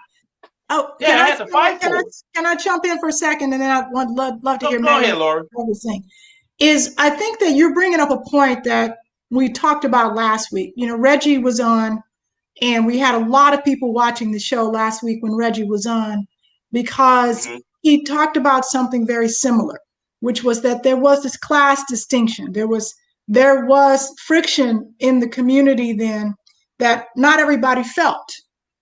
I had to fight for it. Can I jump in for a second? And then I would love to hear Go ahead, Laura. I think that you're bringing up a point that we talked about last week. You know, Reggie was on, and we had a lot of people watching the show last week when Reggie was on, because he talked about something very similar, which was that there was this class distinction. There was friction in the community then that not everybody felt.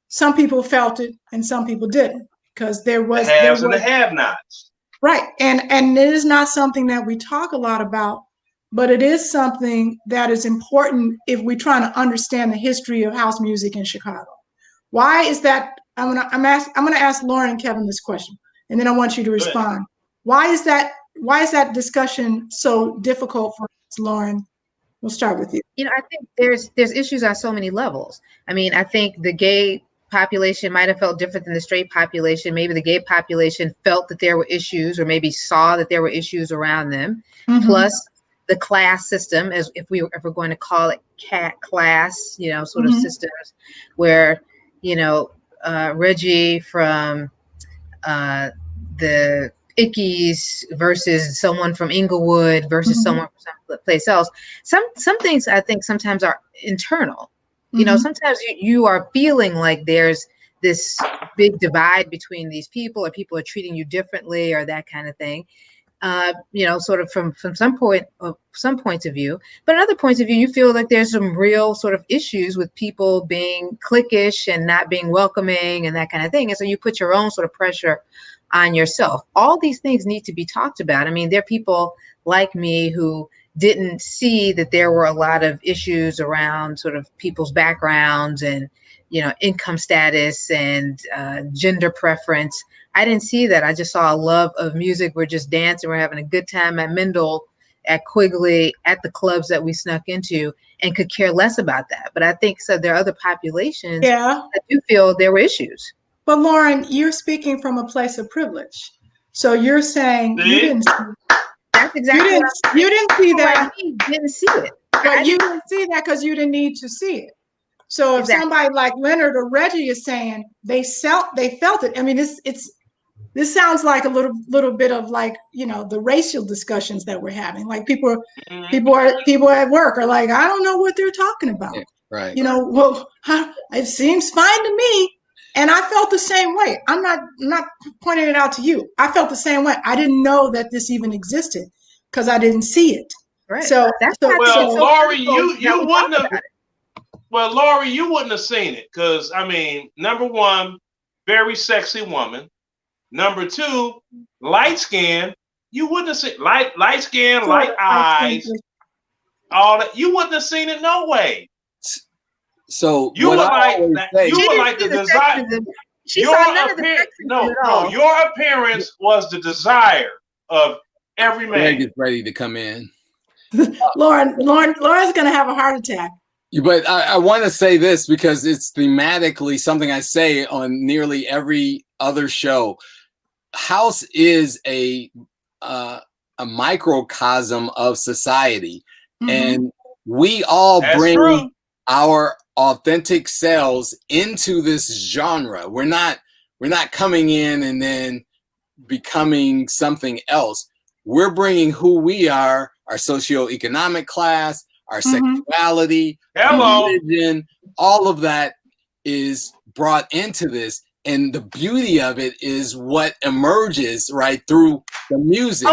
Some people felt it and some people didn't, because there was the haves and the have-nots. Right. And it is not something that we talk a lot about, but it is something that is important if we're trying to understand the history of house music in Chicago. Why is that? I'm gonna ask Lauren and Kevin this question, and then I want you to respond. Why is that discussion so difficult for us, Lauren? We'll start with you. You know, I think there's issues on so many levels. I mean, I think the gay population might have felt different than the straight population. Maybe the gay population felt that there were issues, or maybe saw that there were issues around them. Plus the class system, as if we're going to call it class, you know, sort of systems where, you know, Reggie from the Ickies versus someone from Inglewood versus someone from someplace else. Some things I think sometimes are internal. You know, sometimes you are feeling like there's this big divide between these people, or people are treating you differently, or that kind of thing. You know, sort of from some points of view, but in other points of view, you feel like there's some real sort of issues with people being cliquish and not being welcoming and that kind of thing. And so you put your own sort of pressure on yourself. All these things need to be talked about. I mean, there are people like me who didn't see that there were a lot of issues around sort of people's backgrounds and, you know, income status and gender preference. I didn't see that. I just saw a love of music. We're just dancing. We're having a good time at Mendel, at Quigley, at the clubs that we snuck into, and could care less about that. But I think so there are other populations that do feel there were issues. But Lauren, you're speaking from a place of privilege. So you're saying you didn't. That's exactly you didn't see that. Didn't see it. But you didn't see that because you didn't need to see it. So if somebody like Leonard or Reggie is saying they felt it, I mean, it's this sounds like a little bit of like, you know, the racial discussions that we're having. Like people at work are like, I don't know what they're talking about. Yeah, right. You know, well, it seems fine to me. And I felt the same way. I'm not pointing it out to you. I felt the same way. I didn't know that this even existed because I didn't see it. Right. So that's well, Lori, you wouldn't have. It. Well, Lori, you wouldn't have seen it because I mean, number one, very sexy woman. Number two, light skin. You wouldn't have seen light skin, light eyes, all that. You wouldn't have seen it no way. So you were like that. You were like the desire. She saw none of the sexism at all. No, your appearance was the desire of every man. Greg is ready to come in. Lauren's gonna have a heart attack. But I want to say this because it's thematically something I say on nearly every other show. House is a microcosm of society, and we all bring our authentic selves into this genre. We're not coming in and then becoming something else. We're bringing who we are, our socioeconomic class, our sexuality, religion, all of that is brought into this. And the beauty of it is what emerges right through the music.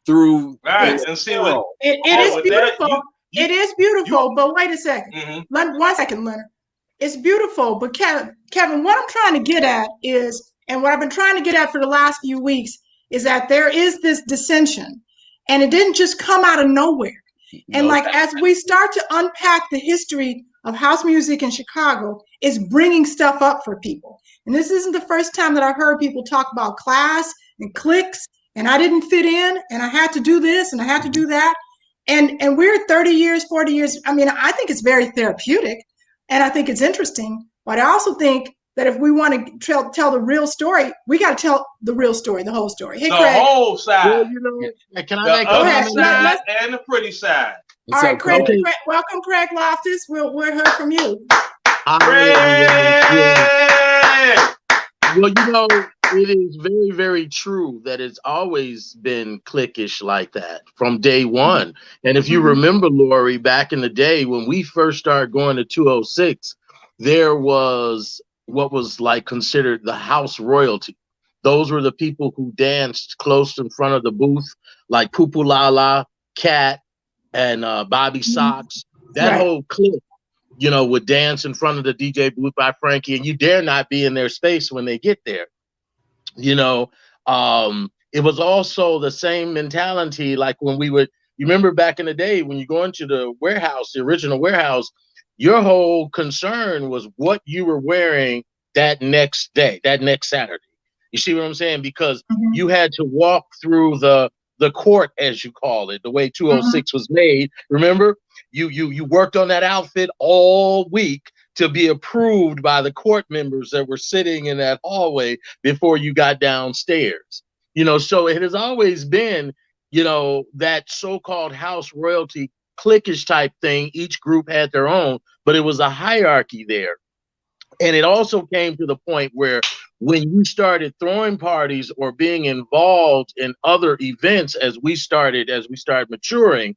Through and see what it is beautiful. It is beautiful, but wait a second. 1 second, Leonard. It's beautiful, but Kevin, what I'm trying to get at is, and what I've been trying to get at for the last few weeks, is that there is this dissension, and it didn't just come out of nowhere. And like as we start to unpack the history of house music in Chicago, it's bringing stuff up for people. And this isn't the first time that I've heard people talk about class and cliques, and I didn't fit in, and I had to do this, and I had to do that. And we're 30 years, 40 years. I mean, I think it's very therapeutic, and I think it's interesting. But I also think that if we want to tell the real story, we got to tell the real story, the whole story. Hey, the Craig. whole side. Well, you know, can I make the ugly side and the pretty side? All right, Craig, welcome, Craig Loftis. We'll hear from you. Well, you know, it is very, very true that it's always been cliquish like that from day one. And if you remember, Lori, back in the day when we first started going to 206, there was what was like considered the house royalty. Those were the people who danced close in front of the booth, like Poo Lala, Cat, and Bobby Sox. That whole clique, you know, would dance in front of the DJ booth by Frankie, and you dare not be in their space when they get there. You know, it was also the same mentality like when we would, you remember back in the day when you go into the warehouse, the original warehouse, your whole concern was what you were wearing that next day, that next Saturday. You see what I'm saying? Because you had to walk through the court, as you call it, the way 206 was made. Remember, you worked on that outfit all week to be approved by the court members that were sitting in that hallway before you got downstairs. You know, so it has always been, you know, that so-called house royalty cliquish type thing. Each group had their own, but it was a hierarchy there. And it also came to the point where when you started throwing parties or being involved in other events, as we started maturing,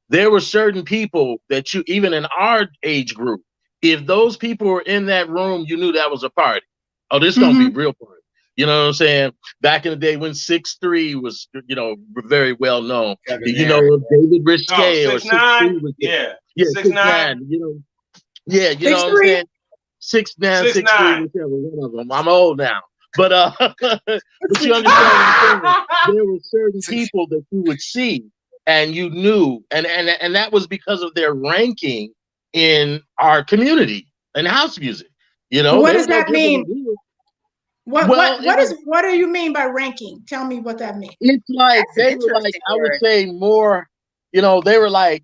there were certain people that you, even in our age group, if those people were in that room, you knew that was a party. Oh, this is going to be real party. You know what I'm saying? Back in the day when 6'3" was, you know, very well known. You know, David Risquet or 6'9", was, yeah, 6'9", you know. Yeah, you know what I'm saying? 6'9", 6'3", whichever one of them. I'm old now. But but you understand what I'm saying? There were certain people that you would see and you knew, and that was because of their ranking in our community and house music. You know, what does that mean? What do you mean by ranking? Tell me what that means. It's like they were like, I would say more, you know, they were like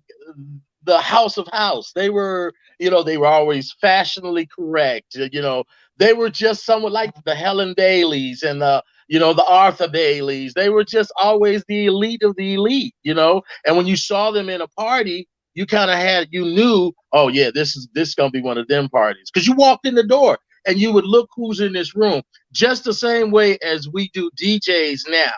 the house of house. They were, you know, they were always fashionably correct. You know, they were just somewhat like the Helen Baileys and the, you know, the Arthur Baileys. They were just always the elite of the elite, you know. And when you saw them in a party, you kind of you knew, oh yeah, this is gonna be one of them parties, because you walked in the door. and you would look who's in this room, just the same way as we do DJs now.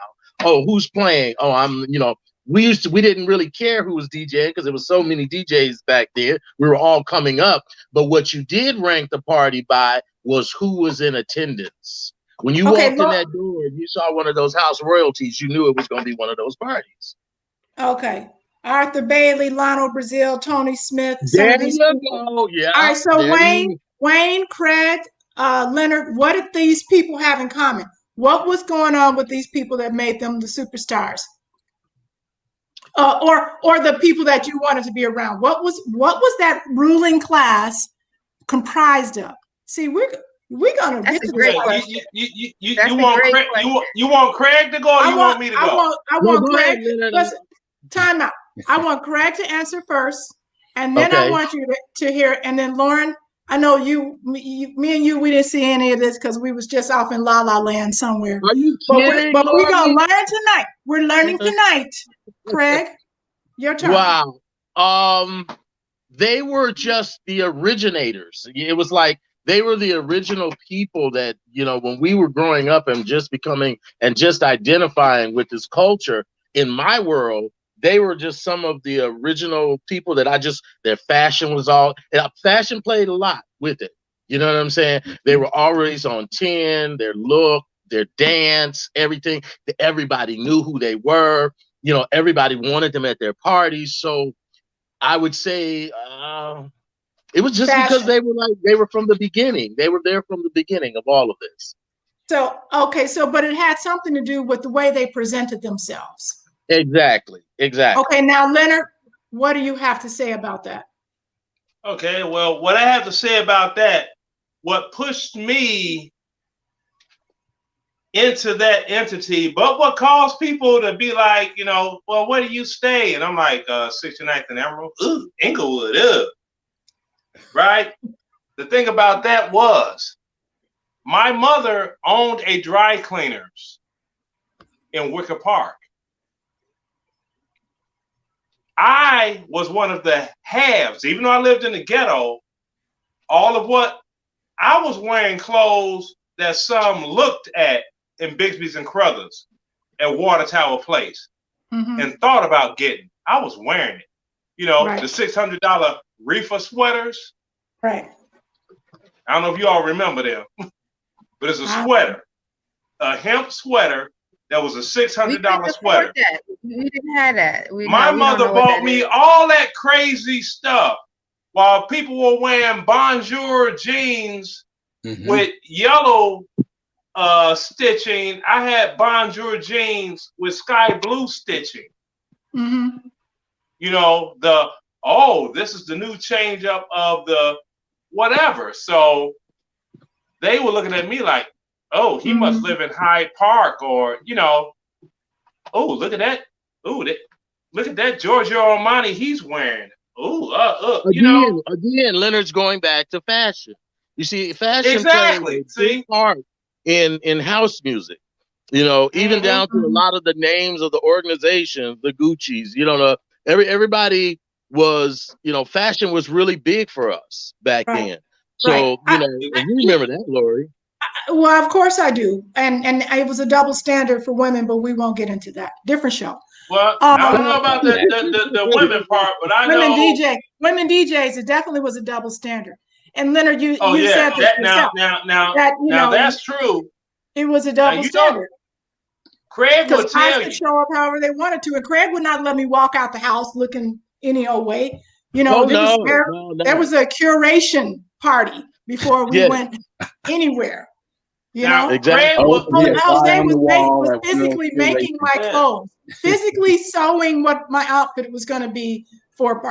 Oh, who's playing? Oh, we didn't really care who was DJing because there was so many DJs back then. We were all coming up. But what you did rank the party by was who was in attendance. When you walked in that door and you saw one of those house royalties, you knew it was going to be one of those parties. Okay. Arthur Bailey, Lionel Brazil, Tony Smith. There you go. Yeah. All right. So Wayne, Craig, Leonard, what did these people have in common? What was going on with these people that made them the superstars? Or the people that you wanted to be around? What was that ruling class comprised of? See, we're gonna That's get a to great this. question. You want Craig to go, or you want me to go? I want Craig. Listen, time out. I want Craig to answer first, and then I want you to hear. And then Lauren, I know me and you, we didn't see any of this because we was just off in La La Land somewhere. Are you kidding? But we're gonna learn tonight. We're learning tonight. Craig, your turn. Wow. They were just the originators. It was like they were the original people that, when we were growing up and just becoming and just identifying with this culture. In my world, they were just some of the original people that their fashion was fashion played a lot with it. You know what I'm saying? They were always on 10, their look, their dance, everything. Everybody knew who they were. Everybody wanted them at their parties. So I would say it was just fashion. Because they were from the beginning. They were there from the beginning of all of this. So, but it had something to do with the way they presented themselves. Exactly. Okay, now Leonard, what do you have to say about that? Okay, well, what I have to say about that, what pushed me into that entity, but what caused people to be like, well, where do you stay? And I'm like, 69th and Emerald, Inglewood, right? The thing about that was, my mother owned a dry cleaners in Wicker Park. I was one of the haves, even though I lived in the ghetto. All of what I was wearing clothes that some looked at in Bixby's and Crothers at Water Tower Place and thought about getting. I was wearing it. Right. The $600 reefer sweaters. Right. I don't know if you all remember them, but it's a sweater, a hemp sweater that was a $600 sweater. We didn't have that. My mother bought me all that crazy stuff while people were wearing Bonjour jeans with yellow stitching. I had Bonjour jeans with sky blue stitching. This is the new change up of the whatever. So they were looking at me like, oh, he must live in Hyde Park, or, oh, look at that. Oh, look at that Giorgio Armani he's wearing. Oh, Again, Leonard's going back to fashion. You see, fashion plays a big part in house music. Even down to a lot of the names of the organizations, the Gucci's. Everybody was, fashion was really big for us back then. So, you remember that, Lori. Well, of course I do. And it was a double standard for women, but we won't get into that. Different show. Well, I don't know about the women part, but I know women DJs, it definitely was a double standard. And Leonard, you said this yourself. Now that's true. It was a double standard. Craig would tell you. Show up however they wanted to, and Craig would not let me walk out the house looking any old way. There was a curation party before we went anywhere. Exactly. Jose was physically making my clothes, physically sewing what my outfit was going to be for.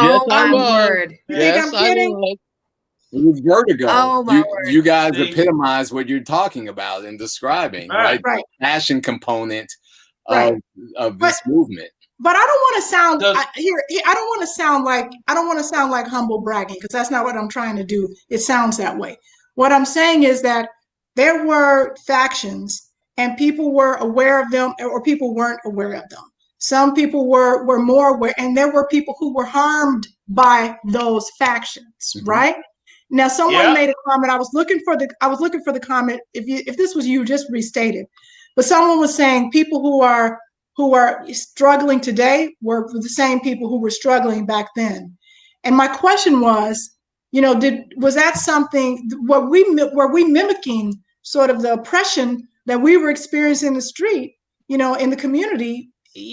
Oh my word! You think I'm kidding? It was vertigo. Oh my word! You guys epitomize what you're talking about and describing, right? Fashion component of this movement. But I don't want to sound I don't want to sound like humble bragging, because that's not what I'm trying to do. It sounds that way. What I'm saying is that there were factions and people were aware of them, or people weren't aware of them. Some people were more aware, and there were people who were harmed by those factions, right? Now, someone Yeah. made a comment. I was looking for the comment. If this was you, just restate it. But someone was saying people who are struggling today were the same people who were struggling back then. And my question was, was that something? Were we mimicking sort of the oppression that we were experiencing in the street, in the community,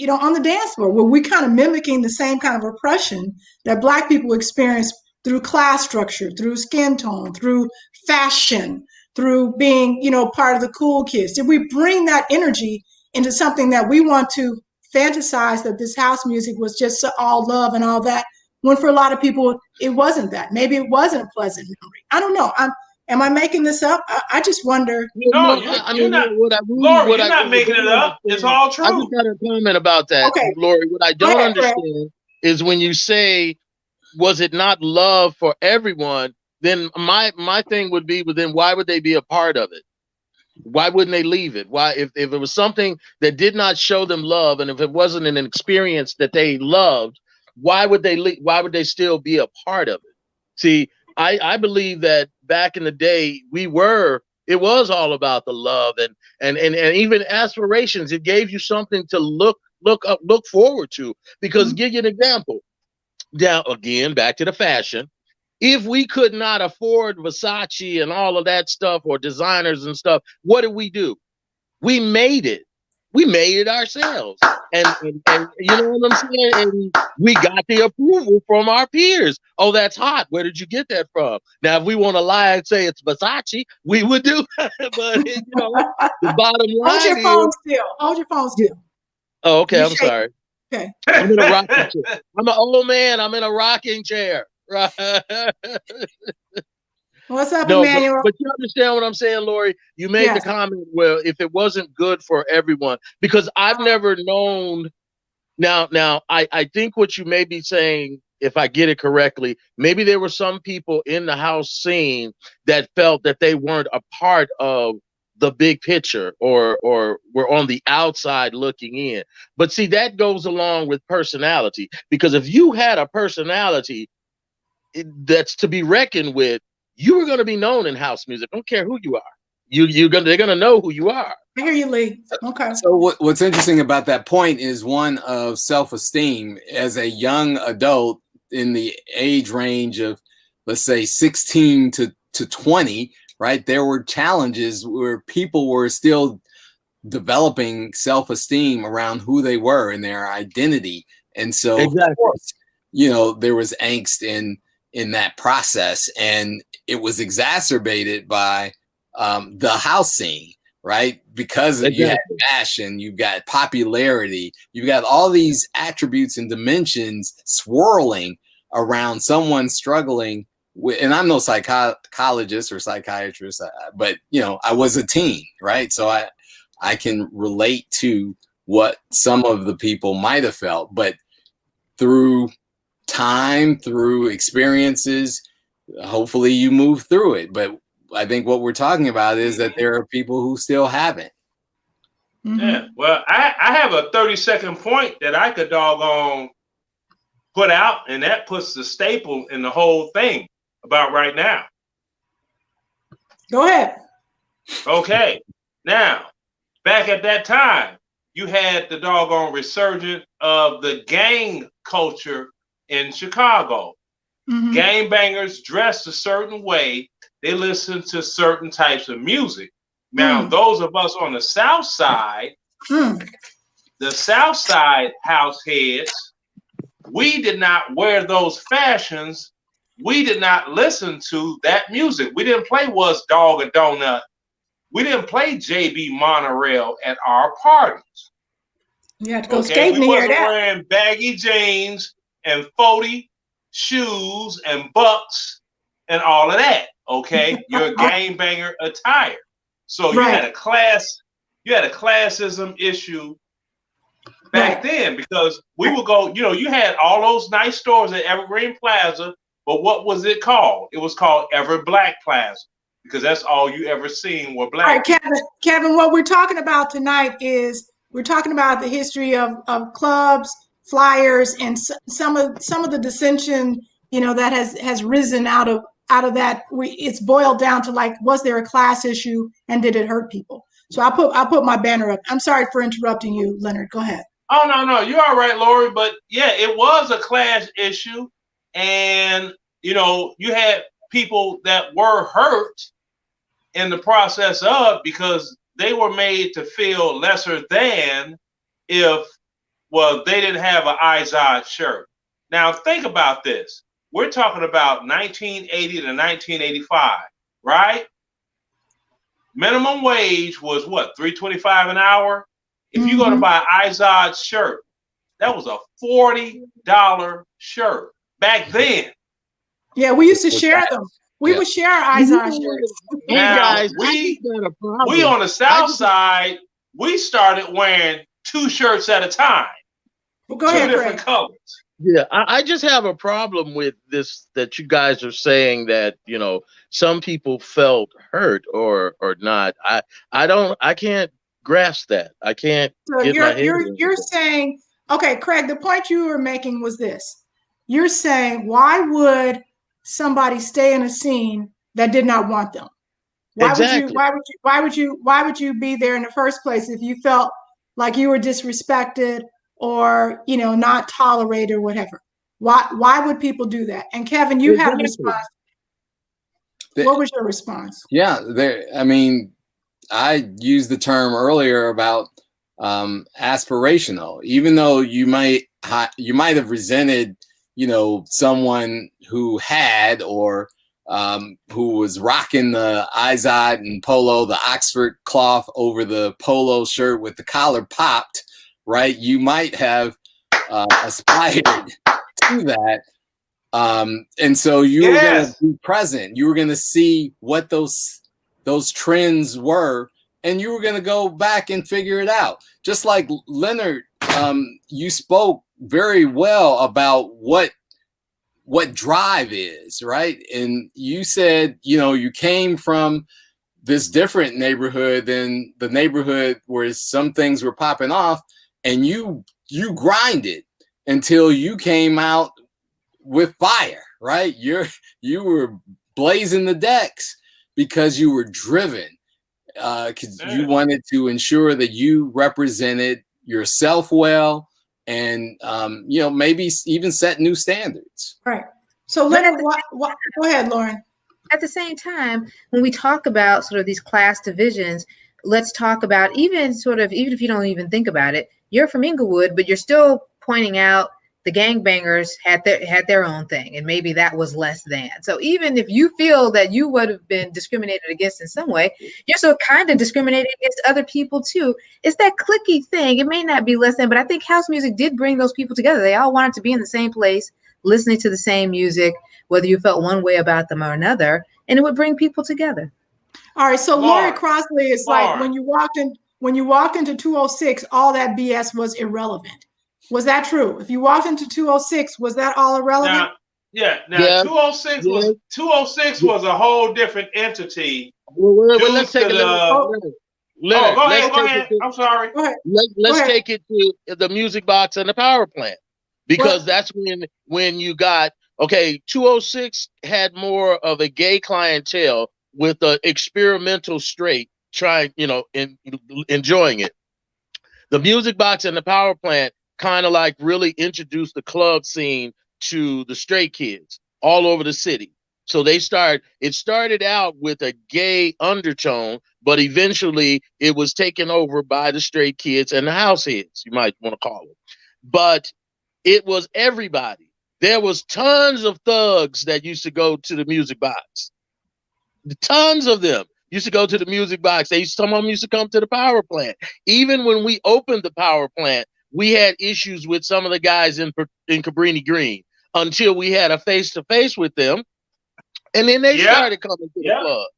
on the dance floor? Were we kind of mimicking the same kind of oppression that Black people experienced through class structure, through skin tone, through fashion, through being, part of the cool kids? Did we bring that energy into something that we want to fantasize that this house music was just all love and all that, when for a lot of people, it wasn't that? Maybe it wasn't a pleasant memory. I don't know. Am I making this up? I just wonder. No, you're not. Lori, you're not making it up. It's all I true. just got a comment about that, Okay. Lori. What I don't understand is when you say, was it not love for everyone? Then my thing would be, well, then why would they be a part of it? Why wouldn't they leave it? Why, if it was something that did not show them love, and if it wasn't an experience that they loved, why would they leave? Why would they still be a part of it? See, I believe that back in the day, it was all about the love and even aspirations. It gave you something to look forward to. Because give you an example. Now, again, back to the fashion. If we could not afford Versace and all of that stuff, or designers and stuff, what did we do? We made it. We made it ourselves. And you know what I'm saying? And we got the approval from our peers. Oh, that's hot. Where did you get that from? Now, if we want to lie and say it's Versace, we would do that. But, the bottom line Hold your phone still. Hold your phone still. Oh, okay. I'm shaking. sorry. Okay. I'm in a rocking chair. I'm an old man. I'm in a rocking chair. Right. What's up, No, Emmanuel? but you understand what I'm saying, Lori? You made the comment, well, if it wasn't good for everyone, because I've never known. Now, I think what you may be saying, if I get it correctly, maybe there were some people in the house scene that felt that they weren't a part of the big picture, or were on the outside looking in. But see, that goes along with personality, because if you had a personality that's to be reckoned with, you were going to be known in house music. I don't care who you are. They're going to know who you are. I hear you, Lee. Okay. So what's interesting about that point is one of self-esteem. As a young adult in the age range of, let's say, 16 to 20, right? There were challenges where people were still developing self-esteem around who they were and their identity. And so, exactly. Of course, there was angst in that process, and it was exacerbated by the house scene, right? Because you had fashion, you've got popularity, you've got all these attributes and dimensions swirling around someone struggling with, and I'm no psychologist or psychiatrist, but I was a teen, right? So I can relate to what some of the people might have felt, but through time, through experiences, hopefully you move through it. But I think what we're talking about is that there are people who still haven't. Yeah. Well, I have a 30-second point that I could doggone put out, and that puts the staple in the whole thing about right now. Go ahead. Okay. Now, back at that time, you had the doggone resurgence of the gang culture in Chicago. Mm-hmm. Gangbangers dressed a certain way. They listened to certain types of music. Now, those of us on the South Side, the South Side house heads, we did not wear those fashions. We did not listen to that music. We didn't play Was Dog a Donut. We didn't play JB Monorail at our parties. You had to go skating we to hear wasn't that. wearing baggy jeans and 40 shoes and bucks and all of that. Okay, your gangbanger attire. So you had a classism issue back then, because we would go, you had all those nice stores at Evergreen Plaza, but what was it called? It was called Ever Black Plaza, because that's all you ever seen were black. All right, Kevin, what we're talking about tonight is we're talking about the history of clubs, Fliers, and some of the dissension, that has risen out of out of that, it's boiled down to like, was there a class issue and did it hurt people? So I put my banner up. I'm sorry for interrupting you, Leonard. Go ahead. Oh, no, you're all right, Lori. But yeah, it was a class issue. And, you know, you had people that were hurt in the process of, because they were made to feel lesser than if, well, they didn't have an Izod shirt. Now, think about this. We're talking about 1980 to 1985, right? Minimum wage was what, $3.25 an hour? If you go to buy Izod's shirt, that was a $40 shirt back then. Yeah, we used to share them. We would share our Izod shirts. Now, guys, we on the South Side, we started wearing 2 shirts at a time. Well, go ahead, 2 different Craig. colors. Yeah, I just have a problem with this, that you guys are saying that, you know, some people felt hurt or not. I can't grasp that. I can't So get my head around you're that. saying, okay, Craig, the point you were making was this. You're saying, why would somebody stay in a scene that did not want them? Exactly. Why would you be there in the first place if you felt like you were disrespected or, you know, not tolerated or whatever? Why would people do that? And Kevin, you had a response. What was your response? Yeah, I mean, I used the term earlier about aspirational. Even though you might have resented, you know, someone who had or who was rocking the Izod and polo, the Oxford cloth over the polo shirt with the collar popped, right? You might have aspired to that. And so you were going to be present. You were going to see what those trends were, and you were going to go back and figure it out. Just like Leonard, you spoke very well about what drive is, right? And you said, you know, you came from this different neighborhood than the neighborhood where some things were popping off, and you grinded until you came out with fire, right? You were blazing the decks because you were driven, because you wanted to ensure that you represented yourself well, and you know, maybe even set new standards. Right. So Leonard, go ahead, Lauren. At the same time, when we talk about sort of these class divisions, let's talk about even if you don't even think about it, you're from Inglewood, but you're still pointing out the gangbangers had their own thing, and maybe that was less than. So even if you feel that you would have been discriminated against in some way, you're still kind of discriminating against other people too. It's that cliquey thing. It may not be less than, but I think house music did bring those people together. They all wanted to be in the same place, listening to the same music, whether you felt one way about them or another, and it would bring people together. All right. So Lori Crossley is like, when you walked into 206, all that BS was irrelevant. Was that true? If you walked into 206, was that all irrelevant? Now 206 was a whole different entity. Well, let's take it. Go ahead. I'm sorry. Let's take it to the music box and the power plant, because that's when you got, okay, 206 had more of a gay clientele with the experimental straight trying, you know, enjoying it. The music box and the power plant kind of like really introduced the club scene to the straight kids all over the city. So it started out with a gay undertone, but eventually it was taken over by the straight kids and the house heads, you might want to call them. But it was everybody. There was tons of thugs that used to go to the music box. Tons of them used to go to the music box. Some of them used to come to the power plant. Even when we opened the power plant, we had issues with some of the guys in Cabrini Green until we had a face-to-face with them. And then they started coming to the club.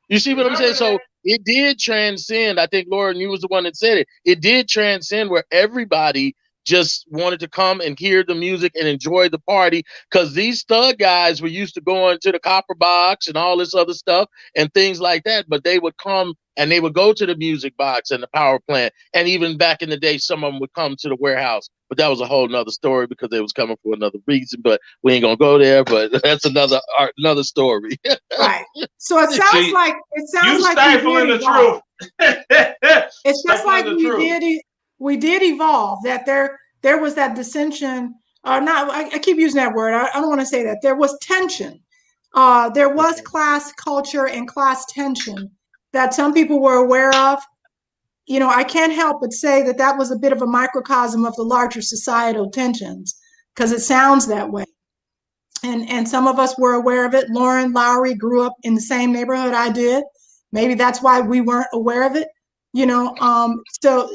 You see what I'm saying? So it did transcend. I think, Lauren, you was the one that said it. It did transcend where everybody just wanted to come and hear the music and enjoy the party, because these thug guys were used to going to the Copper Box and all this other stuff and things like that. But they would come and they would go to the Music Box and the Power Plant. And even back in the day, some of them would come to the Warehouse. But that was a whole nother story because they was coming for another reason. But we ain't gonna go there. But that's another story. Right. So it sounds like you stifling the truth. It's just like we did evolve. That there was that dissension. I keep using that word. I don't want to say that. There was tension. There was class culture and class tension that some people were aware of. You know, I can't help but say that that was a bit of a microcosm of the larger societal tensions, because it sounds that way. And some of us were aware of it. Lauren Lowry grew up in the same neighborhood I did. Maybe that's why we weren't aware of it. You know, so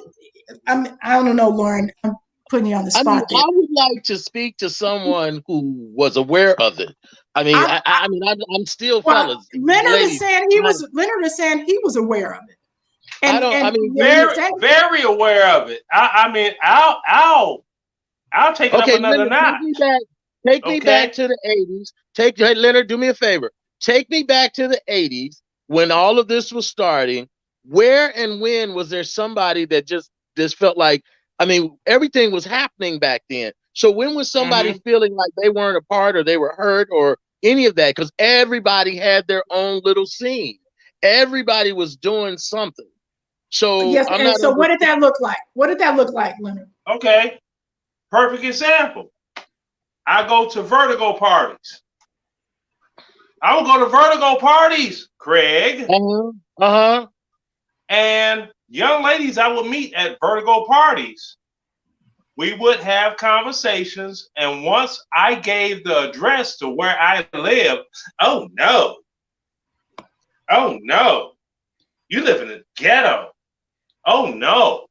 I don't know, Lauren. I'm putting you on the spot. I would like to speak to someone who was aware of it. I'm still fellas. Leonard is saying he was aware of it. Very aware of it. I'll take it up another notch. Take me back to the 80s. Leonard, do me a favor. Take me back to the 80s when all of this was starting. Where and when was there somebody that just felt like, everything was happening back then. So when was somebody feeling like they weren't a part or they were hurt or any of that? Because everybody had their own little scene. Everybody was doing something. So yes. So what did that look like? What did that look like, Leonard? Okay. Perfect example. I go to Vertigo parties. I would go to Vertigo parties, Craig. And young ladies I would meet at Vertigo parties. We would have conversations, and once I gave the address to where I live, oh no, you live in the ghetto. Oh no.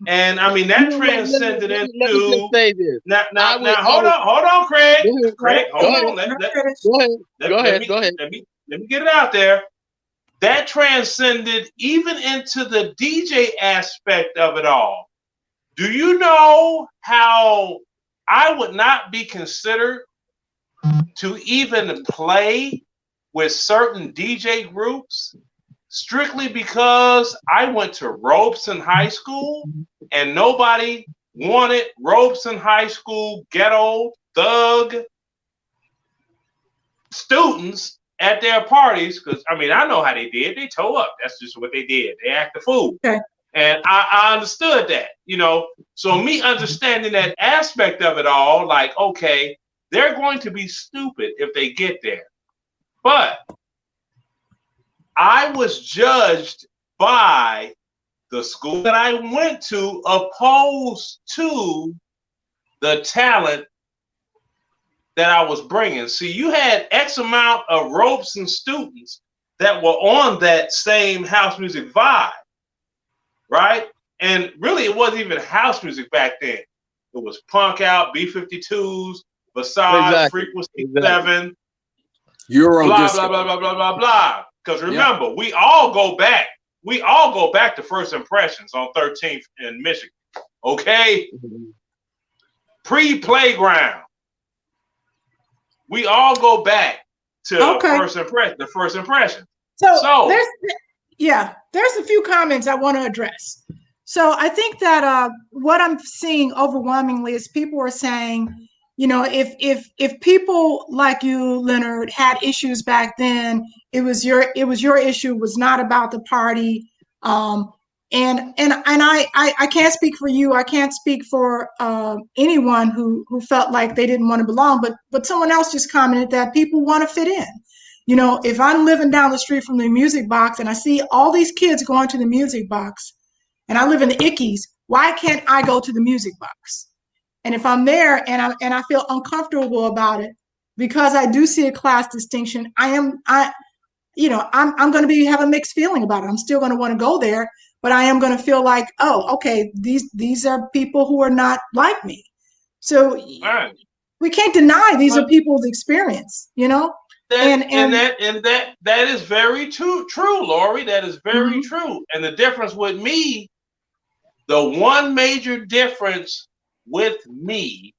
And that transcended into. Now, hold on, Craig. Craig, hold on. Go ahead. Let me get it out there. That transcended even into the DJ aspect of it all. Do you know how I would not be considered to even play with certain DJ groups strictly because I went to Robeson High School and nobody wanted Robeson High School ghetto thug students at their parties? Because I know how they did. They toe up. That's just what they did. They act the fool. Okay. And I understood that, So me understanding that aspect of it all, like, okay, they're going to be stupid if they get there. But I was judged by the school that I went to opposed to the talent that I was bringing. See, you had X amount of Robeson students that were on that same house music vibe, right? And really, it wasn't even house music back then. It was Punk Out, B-52s, Visage, Frequency 7, Euro blah, disco. blah, blah, blah, blah, blah, blah. Because remember, we all go back. We all go back to First Impressions on 13th in Michigan. Okay? Pre-Playground. We all go back to the first impression. So there's a few comments I want to address. So I think that what I'm seeing overwhelmingly is people are saying, if people like you, Leonard, had issues back then, it was your issue, was not about the party. And I can't speak for you. I can't speak for anyone who felt like they didn't want to belong. But someone else just commented that people want to fit in. If I'm living down the street from the Music Box and I see all these kids going to the Music Box, and I live in the Ickies, why can't I go to the Music Box? And if I'm there and I feel uncomfortable about it because I do see a class distinction, I'm going to have a mixed feeling about it. I'm still going to want to go there, but I am going to feel like, oh, okay, these are people who are not like me. So we can't deny these are people's experience, That is very true, Lori. That is very true. And the difference with me The one major difference with me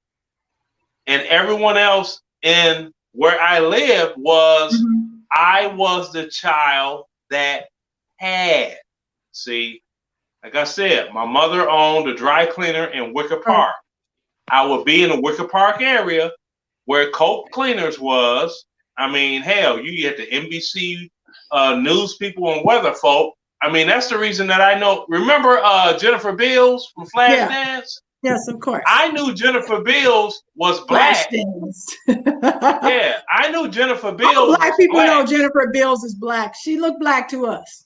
and everyone else in where I lived was I was the child that had. See, like I said, my mother owned a dry cleaner in Wicker Park. I would be in the Wicker Park area where Coke Cleaners was. I mean, hell, you get the NBC news people and weather folk. I mean, that's the reason that I know. Remember Jennifer Beals from Flashdance? Yes, of course. I knew Jennifer Beals was black. Yeah, I knew Jennifer Beals. All black people black. know Jennifer Beals is black. She looked black to us.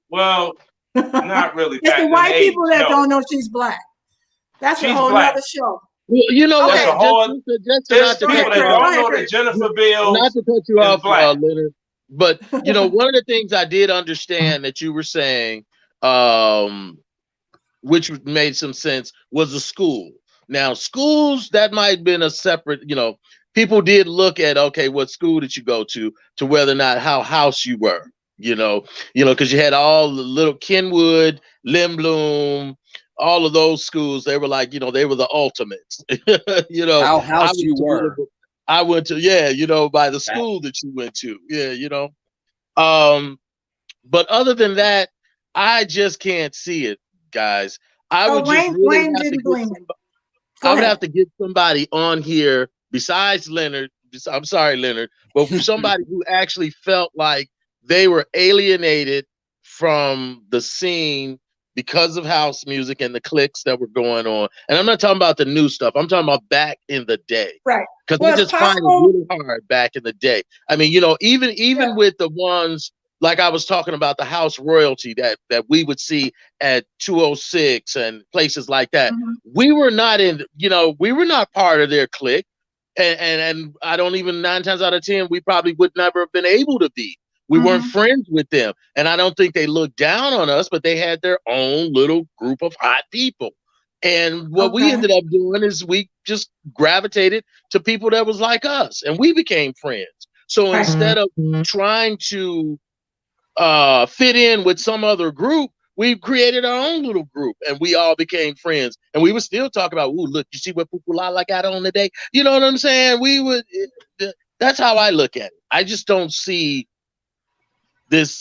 Well, not really. It's the white people that don't know she's black. That's a whole other show. Well, you know what? There's people that don't know that Jennifer Beals. Not to cut you off, Leonard, but you know, one of the things I did understand that you were saying, which made some sense, was a school. Now, schools, that might have been a separate, you know, people did look at, okay, what school did you go to whether or not how house you were, you know, because you had all the little Kenwood, Lindblom, all of those schools. They were like, you know, they were the ultimates. You know, how house you were. I went to, you know, by the school that you went to. Yeah, you know. But other than that, I just can't see it, guys. I would just really have to get somebody on here besides Leonard. I'm sorry, Leonard, but for somebody who actually felt like they were alienated from the scene because of house music and the cliques that were going on. And I'm not talking about the new stuff. I'm talking about back in the day. Right. Because we just find it really hard back in the day. I mean, you know, even with the ones, like I was talking about the house royalty that we would see at 206 and places like that. We were not we were not part of their clique. And I don't even 9 times out of 10, we probably would never have been able to be. We weren't friends with them. And I don't think they looked down on us, but they had their own little group of hot people. And what we ended up doing is we just gravitated to people that was like us, and we became friends. So instead of trying to fit in with some other group, we created our own little group, and we all became friends. And we would still talk about, ooh, look, you see what Pupulala got on today? You know what I'm saying? That's how I look at it. I just don't see this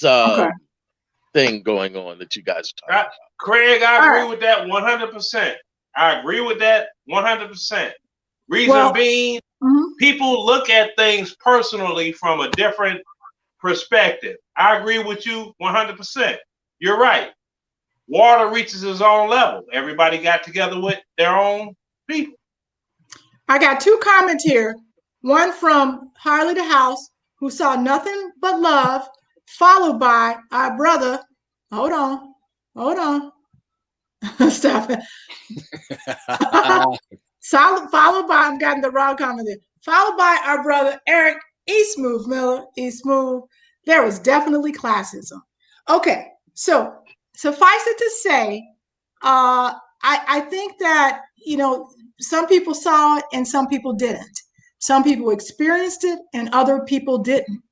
thing going on that you guys are talking about. Craig, I agree with that 100%. I agree with that 100%. Reason being, people look at things personally from a different perspective. I agree with you 100%. You're right. Water reaches its own level. Everybody got together with their own people. I got 2 comments here. One from Harley the House, who saw nothing but love, followed by our brother. Hold on. Stop it. Followed by, I'm getting the wrong comment there. Followed by our brother Eric Eastmove Miller. Eastmove. There was definitely classism. Okay, so suffice it to say, I think that, you know, some people saw it and some people didn't. Some people experienced it and other people didn't.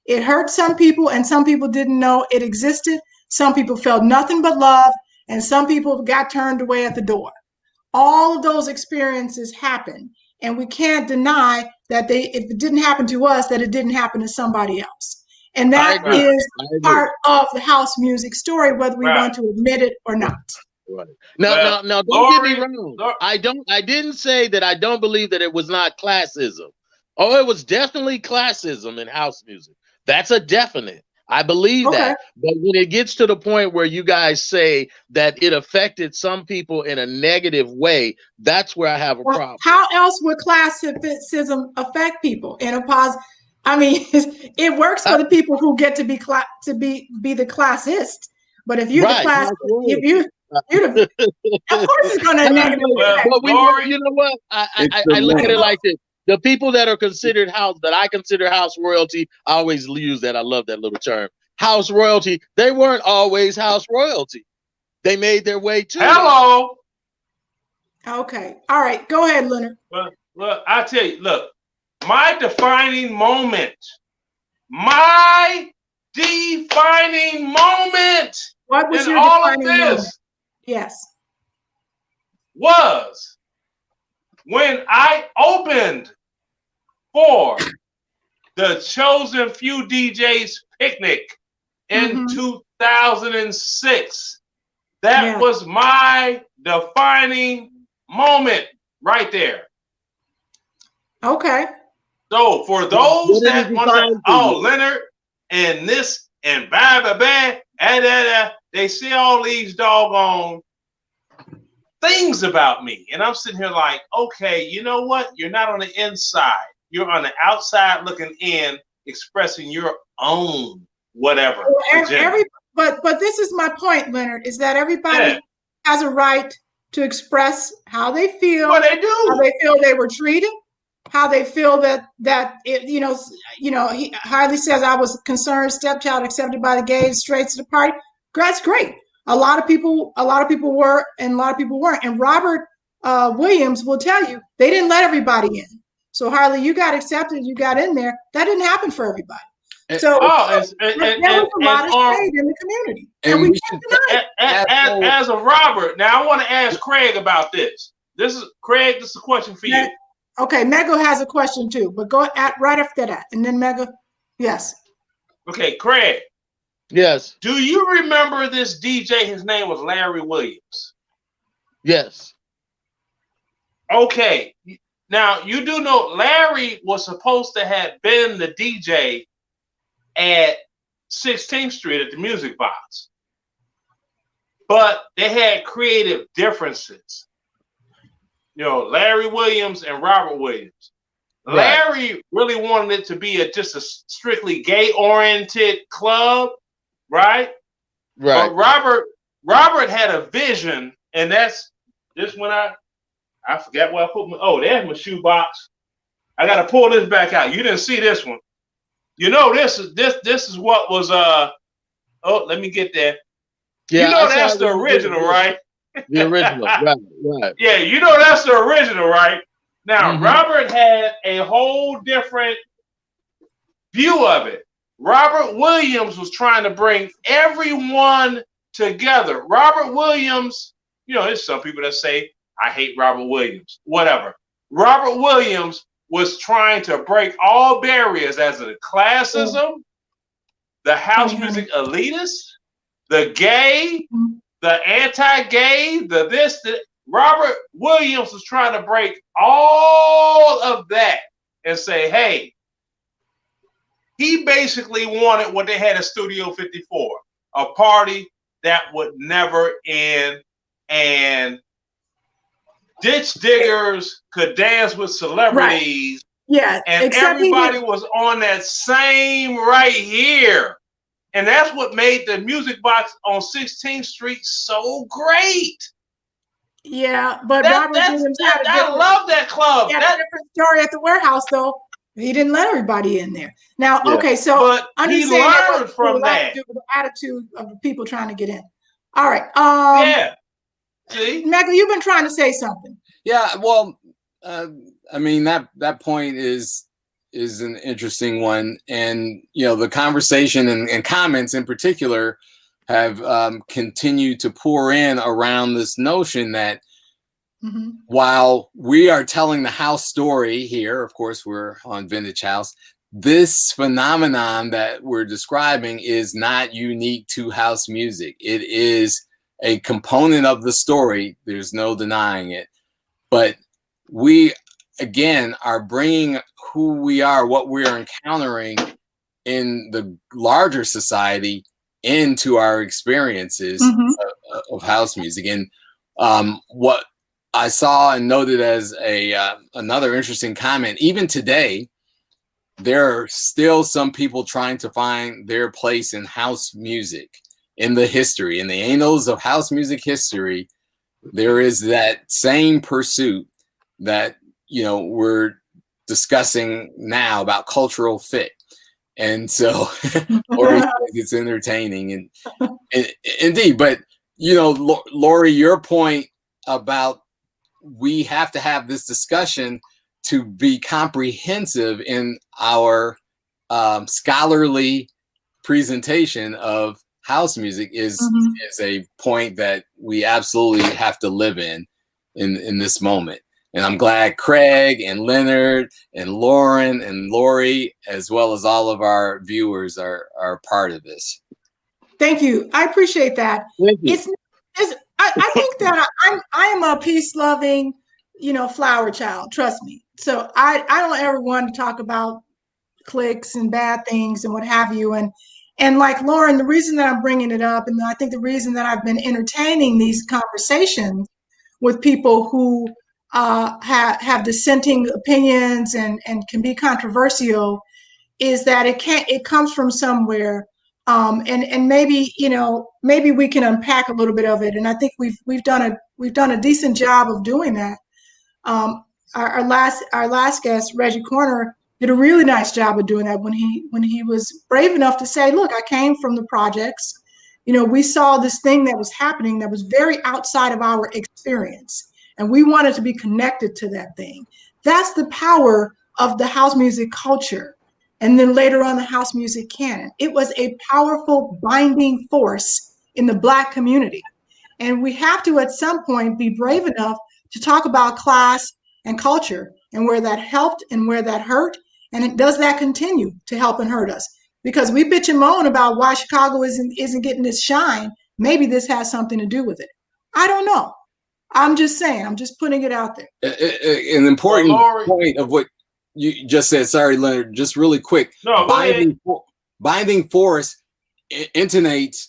It hurt some people and some people didn't know it existed. Some people felt nothing but love and some people got turned away at the door. All of those experiences happen, and we can't deny that if it didn't happen to us, that it didn't happen to somebody else. And that is part of the house music story, whether we want to admit it or not. Right. Now, don't get me wrong. I didn't say that I don't believe that it was not classism. Oh, it was definitely classism in house music. That's a definite. I believe that. But when it gets to the point where you guys say that it affected some people in a negative way, that's where I have a problem. How else would classism affect people in a positive? I mean, it works for the people who get to be the classist. But if you're the class, if you're the, of course it's going to negatively affect. But you know what? I look at it like this. The people that are considered that I consider house royalty, I always use that. I love that little term. House royalty, they weren't always house royalty. They made their way to Hello. Okay. All right. Go ahead, Leonard. Well, I tell you, look, my defining moment. What was your defining moment? Yes. was when I opened for the Chosen Few DJs picnic in 2006. That was my defining moment right there. Okay. So for those that want to say, oh, Leonard and this and they see all these doggone things about me. And I'm sitting here like, okay, you know what? You're not on the inside. You're on the outside looking in, expressing your own whatever. But this is my point, Leonard, is that everybody has a right to express how they feel. What they do. How they feel they were treated. How they feel that it, he hardly says I was a concerned stepchild accepted by the gays, straights to the party. That's great. A lot of people were, and a lot of people weren't. And Robert Williams will tell you they didn't let everybody in. So Harley, you got accepted, you got in there. That didn't happen for everybody. So there was a lot of shade in the community, and we can't deny it. As a Robert, now I want to ask Craig about this. This is Craig. This is a question for you. Okay, Mega has a question too, but go at right after that, and then Mega, yes. Okay, Craig. Yes. Do you remember this DJ? His name was Larry Williams. Yes. Okay. Now you do know Larry was supposed to have been the DJ at 16th Street at the Music Box, but they had creative differences. You know, Larry Williams and Robert Williams. Right. Larry really wanted it to be just a strictly gay-oriented club, right? Right. But Robert had a vision, and that's just when I forgot where I put my. Oh, there's my shoebox. I got to pull this back out. You didn't see this one. You know, this is what was Oh, let me get there. Yeah, you know that's the original, right? The original, right. Yeah, you know that's the original, right? Now, Robert had a whole different view of it. Robert Williams was trying to bring everyone together. Robert Williams, you know, there's some people that say, I hate Robert Williams, whatever. Robert Williams was trying to break all barriers as the classism, the house music elitists, the gay, the anti-gay, the this, the Robert Williams was trying to break all of that and say, hey, he basically wanted what they had at Studio 54, a party that would never end, and ditch diggers could dance with celebrities. Right. Yeah, and everybody was on that same right here. And that's what made the Music Box on 16th Street so great. Yeah, but Robert Williams had I love that club. He had a different story at the warehouse, though. He didn't let everybody in there. Now, okay, so but he learned from that. The attitude of the people trying to get in. All right. Yeah. See, Michael, you've been trying to say something. Yeah. Well, I mean that point is an interesting one, and you know the conversation and comments in particular have continued to pour in around this notion that while we are telling the house story here, of course we're on Vintage House, this phenomenon that we're describing is not unique to house music. It is a component of the story. There's no denying it. But we, again, are bringing who we are, what we're encountering in the larger society into our experiences of house music. And what I saw and noted as another interesting comment, even today, there are still some people trying to find their place in house music in the history, in the annals of house music history. There is that same pursuit that, you know, we're discussing now about cultural fit. And so Lori says it's entertaining and indeed, but you know, Lori, your point about we have to have this discussion to be comprehensive in our scholarly presentation of house music is Mhm. is a point that we absolutely have to live in this moment. And I'm glad Craig and Leonard and Lauren and Lori, as well as all of our viewers, are part of this. Thank you. I appreciate that. Thank you. I think that I am a peace loving, flower child. Trust me. So I don't ever want to talk about cliques and bad things and what have you. And like Lauren, the reason that I'm bringing it up, and I think the reason that I've been entertaining these conversations with people who have dissenting opinions and can be controversial, is that it comes from somewhere, and maybe maybe we can unpack a little bit of it. And I think we've done a decent job of doing that. um, our last guest, Reggie Corner, did a really nice job of doing that when he was brave enough to say, "Look, I came from the projects. We saw this thing that was happening that was very outside of our experience, and we wanted to be connected to that thing." That's the power of the house music culture, and then later on the house music canon. It was a powerful binding force in the Black community, and we have to, at some point, be brave enough to talk about class and culture and where that helped and where that hurt. And does that continue to help and hurt us? Because we bitch and moan about why Chicago isn't getting this shine. Maybe this has something to do with it. I don't know. I'm just saying. I'm just putting it out there. An important point of what you just said. Sorry, Leonard. Just really quick. No, binding force intonates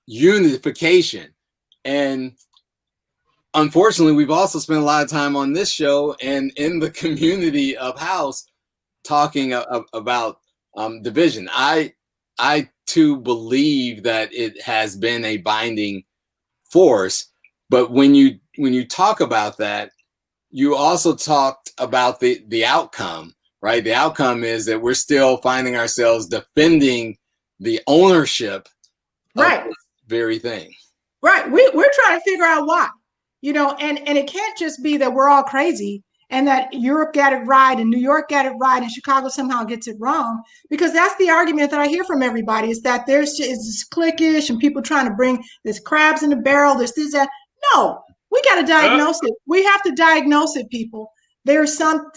unification, and unfortunately, we've also spent a lot of time on this show and in the community of house talking about division. I too believe that it has been a binding force, but when you talk about that, you also talked about the outcome, right? The outcome is that we're still finding ourselves defending the ownership of this very thing. Right. We're trying to figure out why. And it can't just be that we're all crazy and that Europe got it right and New York got it right and Chicago somehow gets it wrong, because that's the argument that I hear from everybody, is that it's this cliquish and people trying to bring this crabs in the barrel, this, that. No, we got to diagnose it. We have to diagnose it, people. There's some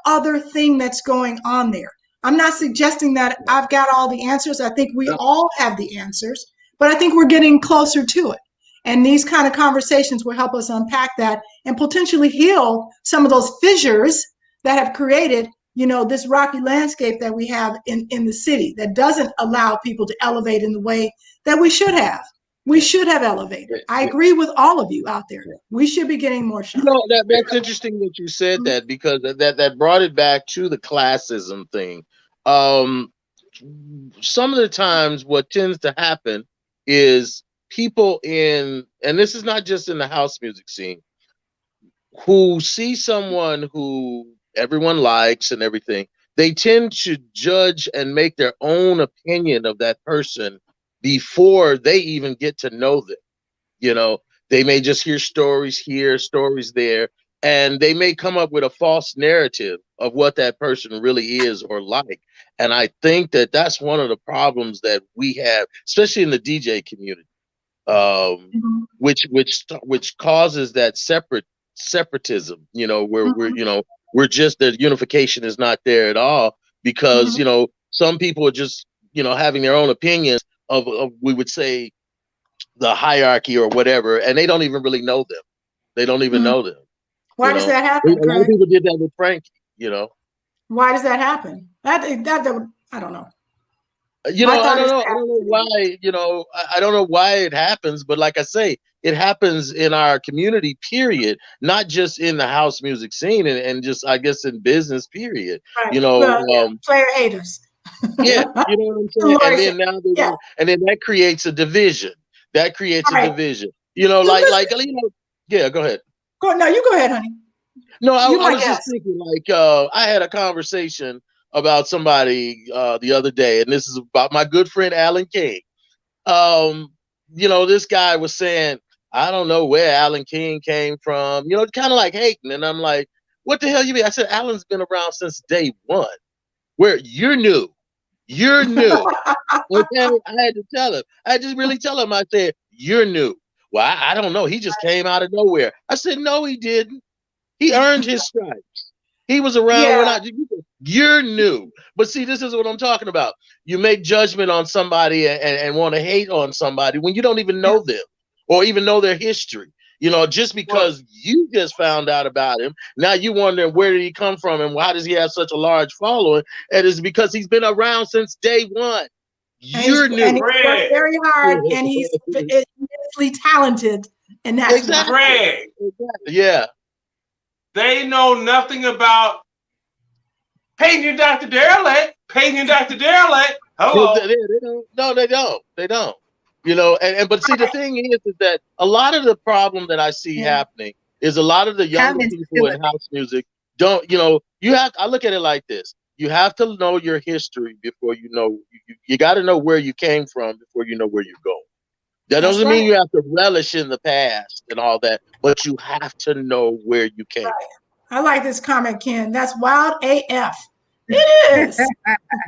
other thing that's going on there. I'm not suggesting that I've got all the answers. I think we all have the answers, but I think we're getting closer to it. And these kind of conversations will help us unpack that and potentially heal some of those fissures that have created, this rocky landscape that we have in the city that doesn't allow people to elevate in the way that we should have. We should have elevated. I agree with all of you out there. We should be getting more shine. That's interesting that you said that, because that brought it back to the classism thing. Some of the times what tends to happen is people and this is not just in the house music scene, who see someone who everyone likes and everything, they tend to judge and make their own opinion of that person before they even get to know them. They may just hear stories here, stories there, and they may come up with a false narrative of what that person really is or like. And I think that that's one of the problems that we have, especially in the DJ community. Which causes that separatism, where we're just, the unification is not there at all, because some people are just having their own opinions of we would say the hierarchy or whatever, and they don't even really know them. They don't even know them. Why does that happen? A lot of people did that with Frankie. Why does that happen? That I don't know. I don't know why. I don't know why it happens, but like I say, it happens in our community, period, not just in the house music scene, and just, I guess, in business, period. Right. Player haters. Yeah, you know what I'm saying. And then that creates a division. That creates a division. Yeah, go ahead. No, you go ahead, honey. No, I was just thinking, I had a conversation about somebody the other day, and this is about my good friend Alan King. This guy was saying, I don't know where Alan King came from, kind of like hating. And I'm like, what the hell you mean? I said, Alan's been around since day one. Where you're new. Okay, I had to tell him. I had to really tell him. I said, "You're new." Well, I don't know. He just came out of nowhere. I said, "No, he didn't. He earned his stripes. He was around when Yeah, You're new." But see, this is what I'm talking about. You make judgment on somebody and want to hate on somebody when you don't even yeah, know them or even know their history. You know, just Well, because you just found out about him, now you wondering where did he come from and why does he have such a large following? And it's because he's been around since day one. You're and new. he's worked Craig, very hard, and he's immensely talented, and that's why. Exactly. Craig, Exactly. Yeah. they know nothing about paging Dr. Derelict. Paging Dr. Derelict. Hello. They don't. No, they don't. They don't. You know, and but see, the thing is that a lot of the problem that I see Yeah, happening is a lot of the younger Comments people killing in me. house music don't. You know, you have. I look at it like this: you have to know your history before you know. You got to know where you came from before you know where you're going. That that's doesn't right. mean you have to relish in the past and all that, but you have to know where you came Right. I like this comment, Ken. That's wild AF. It is.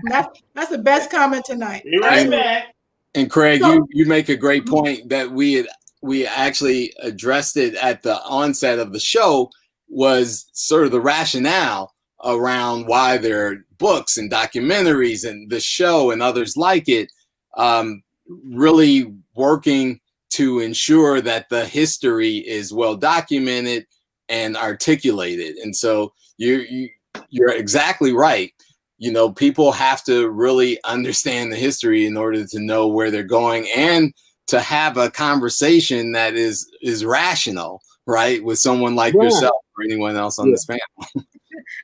That's the best comment tonight. Be right And Absolutely. back. and Craig, So, you make a great point that we actually addressed it at the onset of the show, was sort of the rationale around why there are books and documentaries and the show and others like it, really working to ensure that the history is well documented and articulated. And so you're exactly right. You know, people have to really understand the history in order to know where they're going and to have a conversation that is rational, right, with someone like from. Right. yourself or anyone else on Yeah. this panel.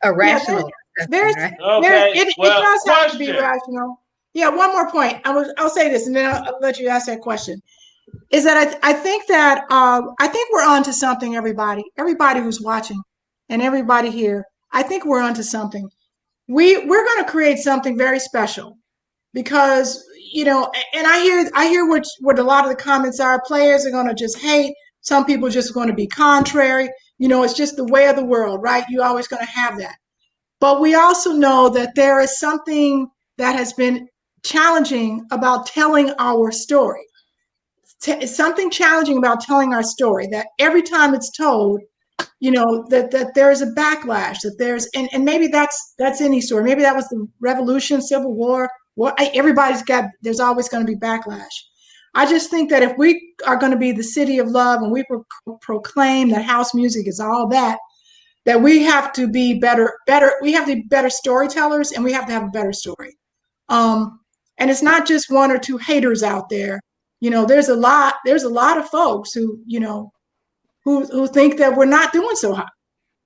A yeah, rational there's, discussion, right? Okay. it Well, does have to be question. rational. Yeah, one more point. I'll say this, and then I'll let you ask that question. Is that I think that I think we're onto something, everybody who's watching, and everybody here. I think we're onto something. We're going to create something very special because and I hear what a lot of the comments are. Players are going to just hate. Some people just going to be contrary. It's just the way of the world, right? You're always going to have that. But we also know that there is something that has been challenging about telling our story. Something challenging about telling our story, that every time it's told, that there's a backlash, that and maybe that's any story. Maybe that was the revolution, civil war. There's always going to be backlash. I just think that if we are going to be the city of love and we proclaim that house music is all that we have to be better, we have to be better storytellers, and we have to have a better story. And it's not just one or two haters out there. There's a lot of folks who think that we're not doing so hot.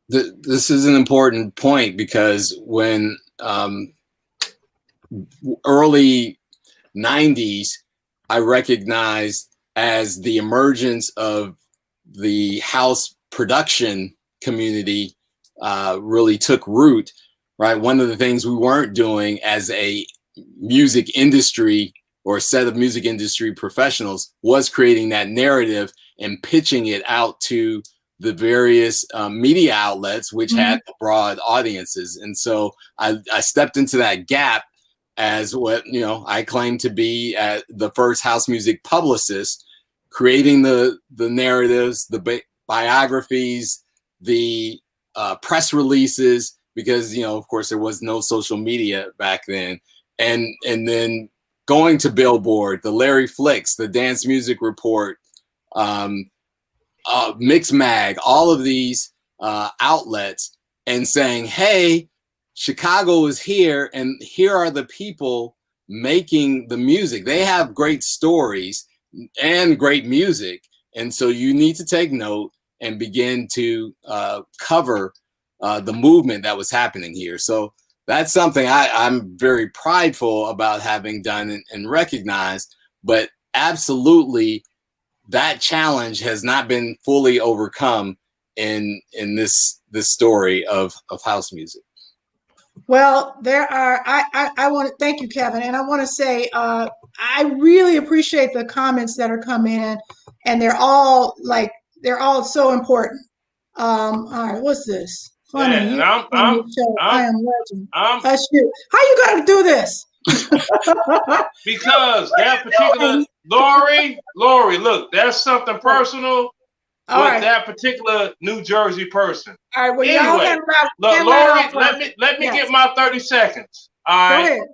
This is an important point because when early 90s, I recognized as the emergence of the house production community really took root, right? One of the things we weren't doing as a music industry or a set of music industry professionals was creating that narrative and pitching it out to the various media outlets, which had broad audiences. And so I stepped into that gap as what I claim to be the first house music publicist, creating the narratives, the biographies, the press releases, because of course there was no social media back then, and then going to Billboard, the Larry Flicks, the Dance Music Report, Mix Mag, all of these outlets, and saying, hey, Chicago is here, and here are the people making the music. They have great stories and great music, and so you need to take note and begin to cover the movement that was happening here. So that's something I'm very prideful about having done and recognized, but absolutely that challenge has not been fully overcome in this story of house music. Well, I want to thank you, Kevin, and I want to say I really appreciate the comments that are coming in, and they're all so important. All right, what's this? Funny, Yeah, and you on your show. I I'm, am legend. I'm, That's you. How you gonna do this? Because that particular Lori, look, that's something personal with that particular New Jersey person. All right, well, anyway, look, Lori, let me get my 30 seconds. All right. Go ahead.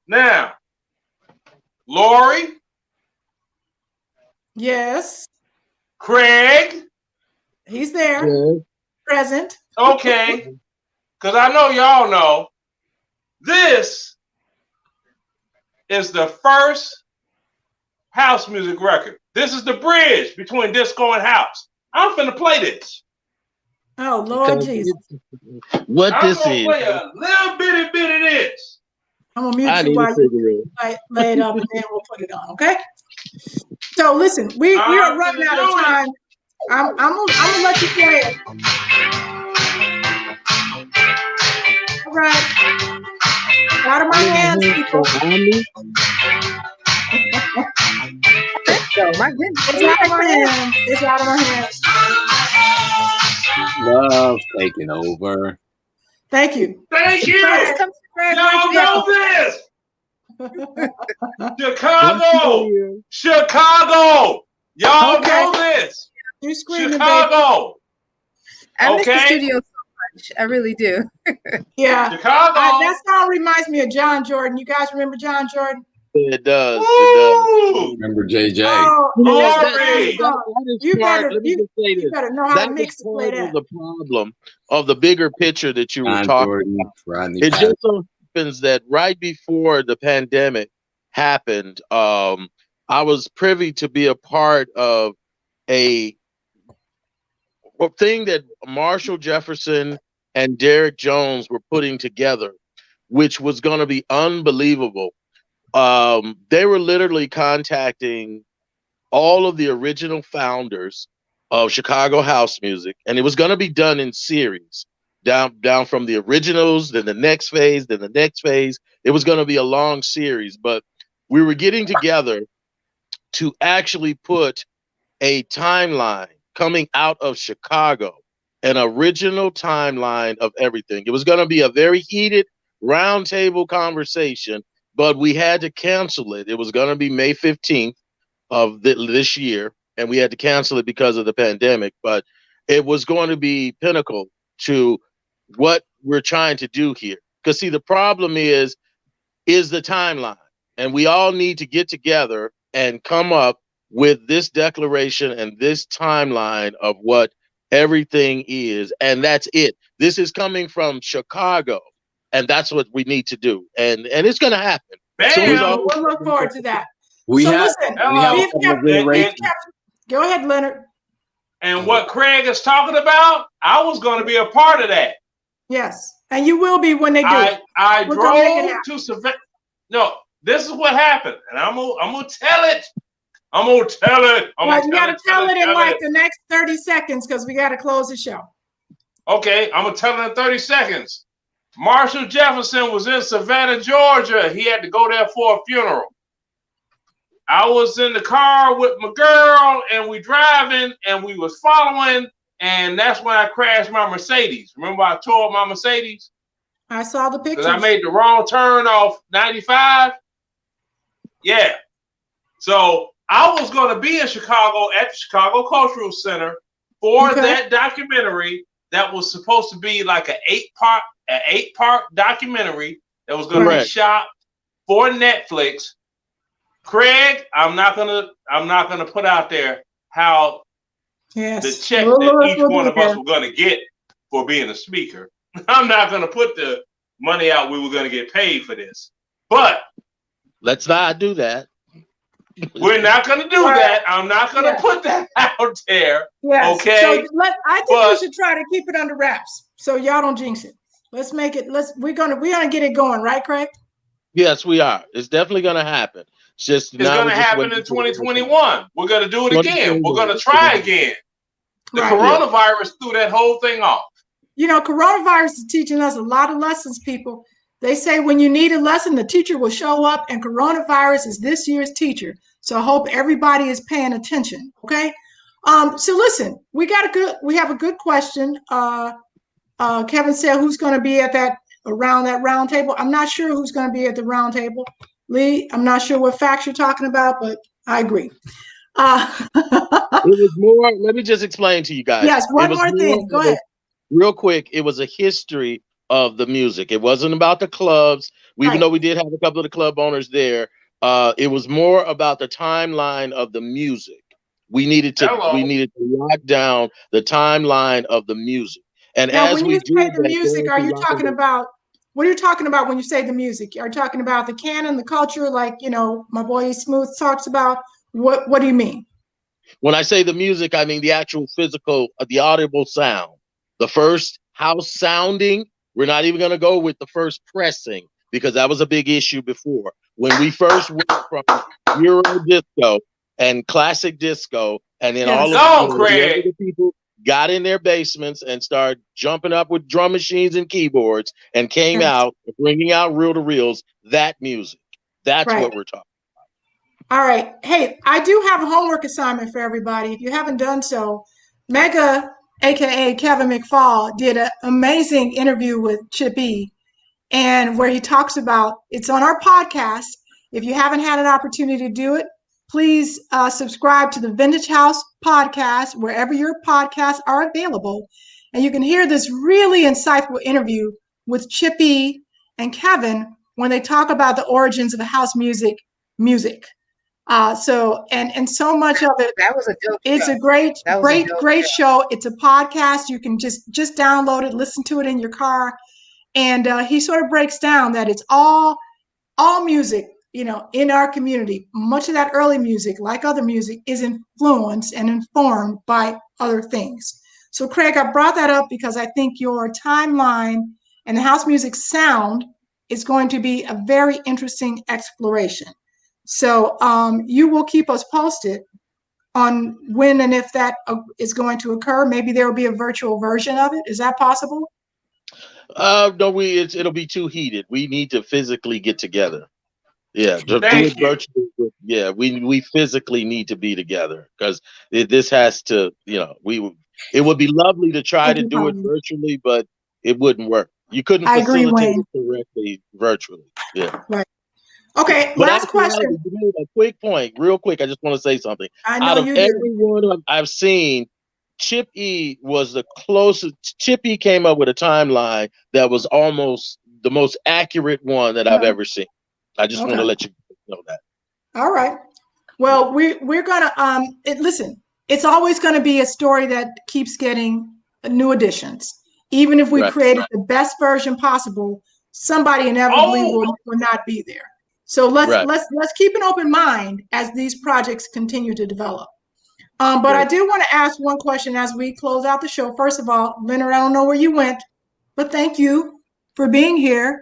Now, Lori. Yes. Craig. He's there. Yes. Present. Okay. Because I know y'all know this is the first house music record. This is the bridge between disco and house. I'm finna play this. Oh, Lord Jesus. What this is. I'm gonna play a little bit of this. I'm gonna mute you while you lay it up, and then we'll put it on, okay? So listen, we are running out of time. I'm gonna let you play it. All right. Out of my hands, people. My goodness. It's out of my hands. It's out of my hands. Love taking over. Thank you. Thank you. Y'all know this. Chicago. Y'all know this. You're screaming, Chicago. I miss the studio so much. I really do. Yeah. Chicago. That song reminds me of John Jordan. You guys remember John Jordan? It does. It does. Remember JJ? Oh, you better know how to mix and play that. The problem of the bigger picture that you were talking about. It just so happens that right before the pandemic happened, I was privy to be a part of a thing that Marshall Jefferson and Derek Jones were putting together, which was going to be unbelievable. They were literally contacting all of the original founders of Chicago house music, and it was going to be done in series, down from the originals, then the next phase, then the next phase. It was going to be a long series, but we were getting together to actually put a timeline coming out of Chicago, an original timeline of everything. It was going to be a very heated roundtable conversation, but we had to cancel it. It was going to be May 15th of this year, and we had to cancel it because of the pandemic, but it was going to be pinnacle to what we're trying to do here. Because see, the problem is the timeline, and we all need to get together and come up with this declaration and this timeline of what everything is, and that's it. This is coming from Chicago, and that's what we need to do, and it's going to happen. So we'll look forward to that. Go ahead, Leonard. And what Craig is talking about, I was going to be a part of that. Yes, and you will be when they do it. I drove to Savannah. No, this is what happened, and I'm gonna tell it. I'm gonna tell it. You gotta tell it in like the next 30 seconds because we gotta close the show. Okay, I'm gonna tell it in 30 seconds. Marshall Jefferson was in Savannah, Georgia. He had to go there for a funeral. I was in the car with my girl, and we driving, and we was following, and that's when I crashed my Mercedes. Remember I tore up my Mercedes? I saw the pictures. Because I made the wrong turn off 95. Yeah. So I was going to be in Chicago at the Chicago Cultural Center for that documentary that was supposed to be like an eight-part documentary that was going to be shot for Netflix. Craig, I'm not gonna put out there how the check that each one of us were gonna get for being a speaker. I'm not gonna put the money out we were gonna get paid for this. But let's not do that. We're not gonna do that. I'm not gonna put that out there. Yes. Okay. So I think we should try to keep it under wraps so y'all don't jinx it. Let's make it. We're gonna get it going, right, Craig? Yes, we are. It's definitely gonna happen. It's going to happen in 2021. We're going to do it again. We're going to try again. The coronavirus threw that whole thing off. You know, coronavirus is teaching us a lot of lessons, people. They say when you need a lesson, the teacher will show up, and coronavirus is this year's teacher. So I hope everybody is paying attention. Okay. So listen, we have a good question. Kevin said, who's going to be at that around that round table. I'm not sure who's going to be at the round table. Lee, I'm not sure what facts you're talking about, but I agree. It was more, let me just explain to you guys. Yes, one It was more thing. Go ahead. Real quick, it was a history of the music. It wasn't about the clubs, even though we did have a couple of the club owners there. It was more about the timeline of the music. We needed to lock down the timeline of the music. And now, as when we you do say the that, music, are you talking about, what are you talking about when you say the music? Are you talking about the canon, the culture, like, you know, my boy Smooth talks about? What do you mean? When I say the music, I mean the actual physical, the audible sound. The first house sounding, we're not even going to go with the first pressing because that was a big issue before. When we first went from Euro disco and classic disco, and then all of the people got in their basements and started jumping up with drum machines and keyboards and came out, bringing out reel-to-reels, that music. That's what we're talking. All right. Hey, I do have a homework assignment for everybody. If you haven't done so, Mega, aka Kevin McFall, did an amazing interview with Chip E, and where he talks about, it's on our podcast. If you haven't had an opportunity to do it, please subscribe to the Vintage House podcast wherever your podcasts are available, and you can hear this really insightful interview with Chip E and Kevin when they talk about the origins of the house music. So so much of it. That was a dope It's show. a great show. It's a podcast. You can just download it, listen to it in your car, and he sort of breaks down that it's all music, you know, in our community. Much of that early music, like other music, is influenced and informed by other things. So, Craig, I brought that up because I think your timeline and the house music sound is going to be a very interesting exploration. So you will keep us posted on when and if that is going to occur. Maybe there will be a virtual version of it. Is that possible? No, it'll be too heated. We need to physically get together. Yeah, do it virtually. Yeah, we physically need to be together because this has to, you know, it would be lovely to try to do it virtually, but it wouldn't work. You couldn't facilitate it correctly virtually. Yeah. Right. Okay, but last question. A quick point, real quick. I just want to say something. Out of everyone I've seen, Chip E was the closest. Chip E came up with a timeline that was almost the most accurate one that I've ever seen. I just want to let you know that. All right. Well, we're gonna listen. It's always going to be a story that keeps getting new additions. Even if we created the best version possible, somebody inevitably will not be there. So let's keep an open mind as these projects continue to develop. But I do want to ask one question as we close out the show. First of all, Leonard, I don't know where you went, but thank you for being here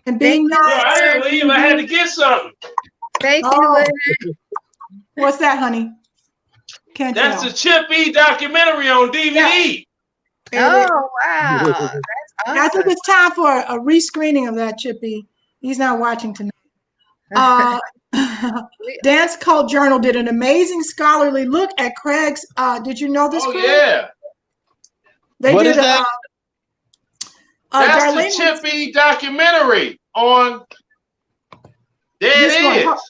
and being nice. I didn't leave. I had to get something. Thank you, Leonard. What's that, honey? Can't tell. That's the Chip E documentary on DVD. Yeah. Oh, wow. That's awesome. I think it's time for a rescreening of that, Chip E. He's not watching tonight. Dance Cult Journal did an amazing scholarly look at Craig's. Did you know this? Craig? Yeah. They what did is that? That's Darlene, the Chip E documentary on. There it is.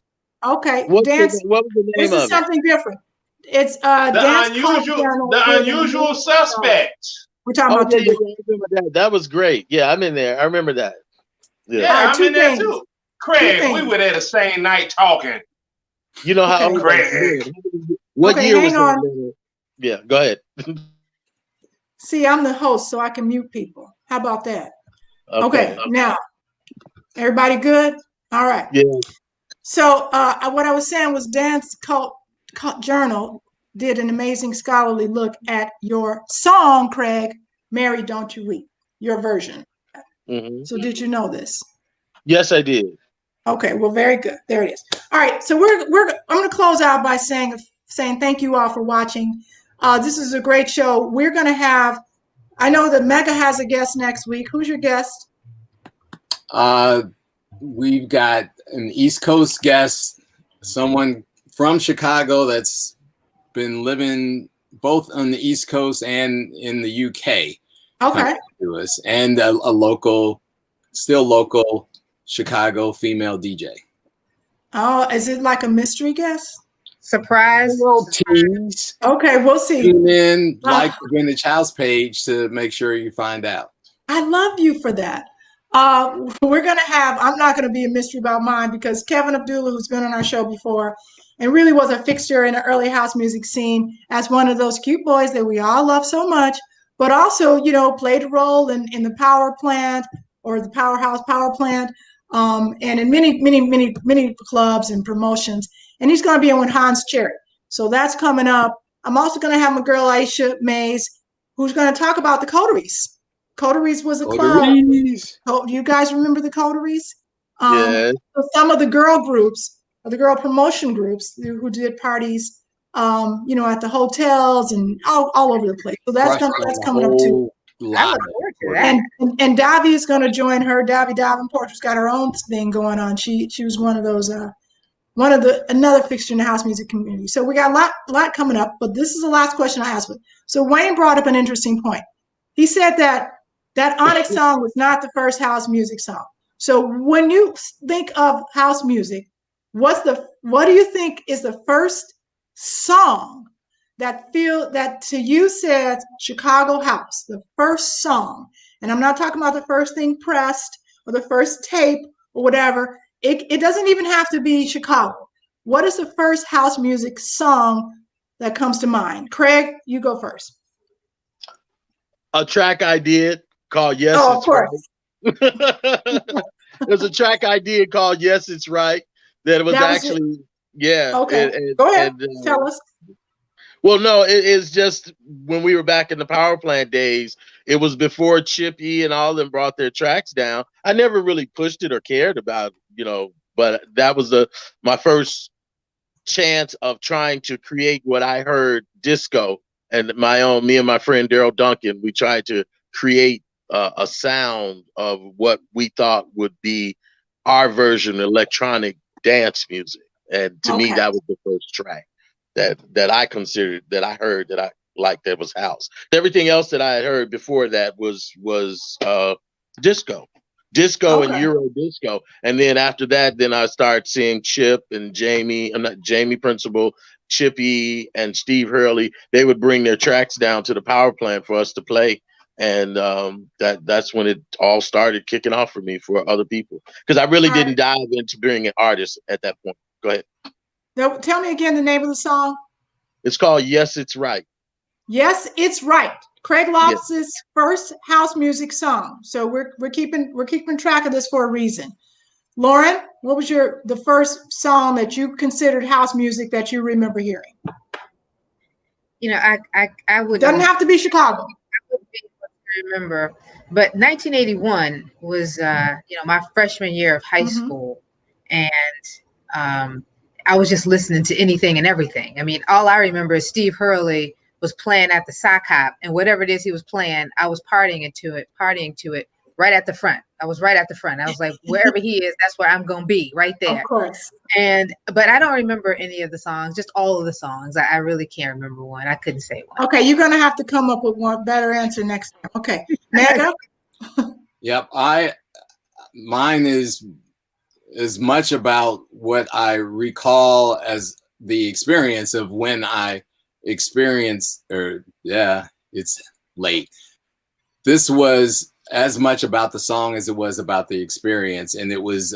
Okay, what was the name this of is something different. It's the unusual suspects. We're talking about I remember that. That was great. Yeah, I'm in there. I remember that. Yeah, I'm in there too. Craig, we were there the same night talking. You know how Craig. What year was that? Yeah, go ahead. See, I'm the host, so I can mute people. How about that? Okay. Now, everybody good? All right. Yeah. So what I was saying was Dance Cult Journal did an amazing scholarly look at your song, Craig, Mary, Don't You Weep, your version. Mm-hmm. So did you know this? Yes, I did. Okay, well, very good. There it is. All right, so I'm going to close out by saying thank you all for watching. This is a great show. We're going to have, I know that Mega has a guest next week. Who's your guest? We've got an East Coast guest, someone from Chicago that's been living both on the East Coast and in the UK. Okay. To us, and a local still local Chicago female DJ. Oh, is it like a mystery guest? Surprise. Little tease. Okay, we'll see. Tune in, like the Vintage House page to make sure you find out. I love you for that. We're going to have, I'm not going to be a mystery about mine because Kevin Abdullah, who's been on our show before and really was a fixture in the early house music scene as one of those cute boys that we all love so much, but also, you know, played a role in the power plant or the powerhouse power plant, and in many clubs and promotions. And he's going to be in with Hans Cherry. So that's coming up. I'm also going to have my girl Aisha Mays, who's going to talk about the Coteries. Coteries was a club. Oh, you guys remember the Coteries? Yes. So some of the girl groups, or the girl promotion groups who did parties, you know, at the hotels and all over the place. So that's coming up too. I look forward to that. And Davi is going to join her. Davi Davenport, who's got her own thing going on. She was one of those, another fixture in the house music community. So we got a lot coming up, but this is the last question I asked. So Wayne brought up an interesting point. He said that Onyx song was not the first house music song. So when you think of house music, what do you think is the first song that to you says Chicago house, the first song? And I'm not talking about the first thing pressed or the first tape or whatever. It doesn't even have to be Chicago. What is the first house music song that comes to mind? Craig, you go first. A track I did called Yes, It's Right. There's a track I did called Yes, It's Right. That was actually, yeah. Okay, go ahead. Tell us. Well, no, it's just when we were back in the power plant days, it was before Chippy and all of them brought their tracks down. I never really pushed it or cared about, you know, but that was my first chance of trying to create what I heard disco. And me and my friend Daryl Duncan, we tried to create a sound of what we thought would be our version of electronic dance music. And to me, that was the first track that I considered, that I heard, that I liked, that was house. Everything else that I had heard before that was disco and Euro disco. And then after that, then I started seeing Chip and Jamie Principal, Chippy and Steve Hurley. They would bring their tracks down to the power plant for us to play. And that's when it all started kicking off for me for other people, because I really didn't dive into being an artist at that point. Go ahead. Now, tell me again the name of the song. It's called Yes, It's Right. Yes, It's Right. Craig Loftis' first house music song. So we're keeping track of this for a reason. Lauren, what was the first song that you considered house music that you remember hearing? You know, I would. Doesn't have to be Chicago. I would remember, but 1981 was my freshman year of high school, and I was just listening to anything and everything. I mean, all I remember is Steve Hurley was playing at the sock hop, and whatever it is he was playing, I was partying to it right at the front. I was right at the front. I was like, wherever he is, that's where I'm gonna be, right there. Of course. But I don't remember any of the songs, just all of the songs. I really can't remember one. I couldn't say one. Okay, you're gonna have to come up with one better answer next time. Okay, Mega. Yep, mine is as much about what I recall as the experience of when I experienced, it's late. This was as much about the song as it was about the experience, and it was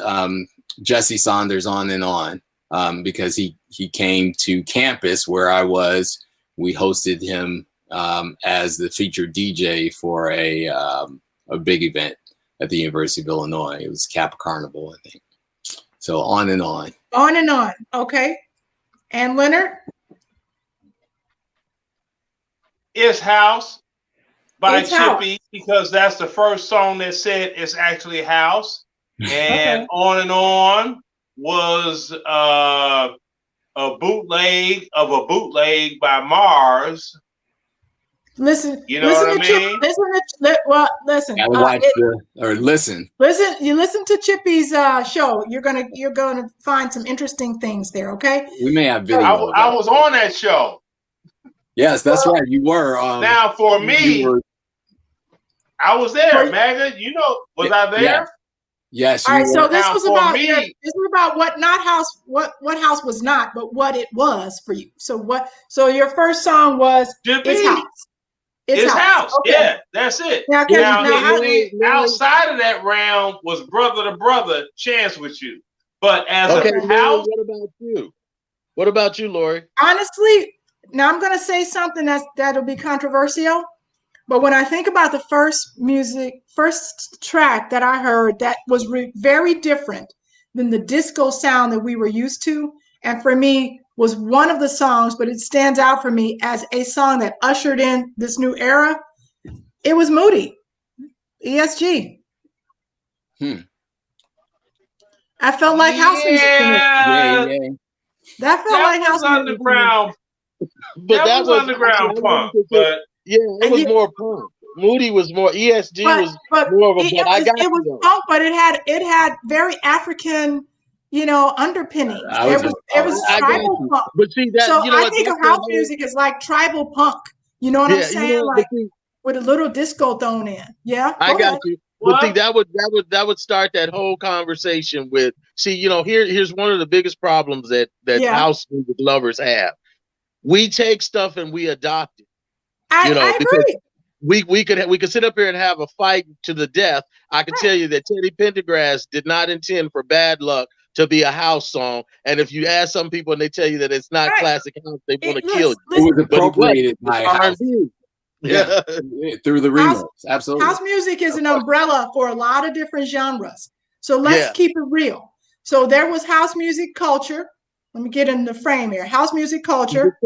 Jesse Saunders, On and On, because he came to campus where I was. We hosted him as the featured DJ for a big event at the University of Illinois. It was Kappa Carnival, I think. So On and On. On and On. Okay. And Leonard? It's House by It's Chippy, House. because that's the first song that said it's actually house. And On and On was a bootleg by Mars. Listen, You know what I mean? Listen. Listen. Listen, you listen to Chippy's show. You're gonna find some interesting things there. Okay. We may have video. I was on that show. Yes, that's right. You were. Now, for me, I was there, Magda. You know, was I there? Yes. All right, so this Now, was for about me- this was about what not house, what house was not, but what it was for you. So what? So your first song was Should "It's be. House." It's house. Okay. Yeah, that's it. Now, Now, Lori, outside of that round was brother to brother, chance with you. But as okay, a Lori, house, what about you? What about you, Lori? honestly, now I'm going to say something that'll be controversial. But when I think about the first track that I heard that was very different than the disco sound that we were used to, and for me was one of the songs, but it stands out for me as a song that ushered in this new era. It was Moody, ESG. I felt like house music to me. Yeah. That felt like house music underground. But that was underground punk. But yeah, it was more punk. Moody was more. ESG was more of a. It was punk, but it had very African, underpinnings. It was tribal punk. But see that, so I think of house music as like tribal punk. You know what I'm saying? With a little disco thrown in. Yeah, I got you. But see, that would start that whole conversation with. See, here's one of the biggest problems that house music lovers have. We take stuff and we adopt it. I agree. We could sit up here and have a fight to the death. I can tell you that Teddy Pendergrass did not intend for Bad Luck to be a house song. And if you ask some people and they tell you that it's not classic house, they want to kill you. It was appropriated by house. Yeah, through the remix. Absolutely. House music is an umbrella for a lot of different genres. So let's keep it real. So there was house music culture. Let me get in the frame here. House music culture,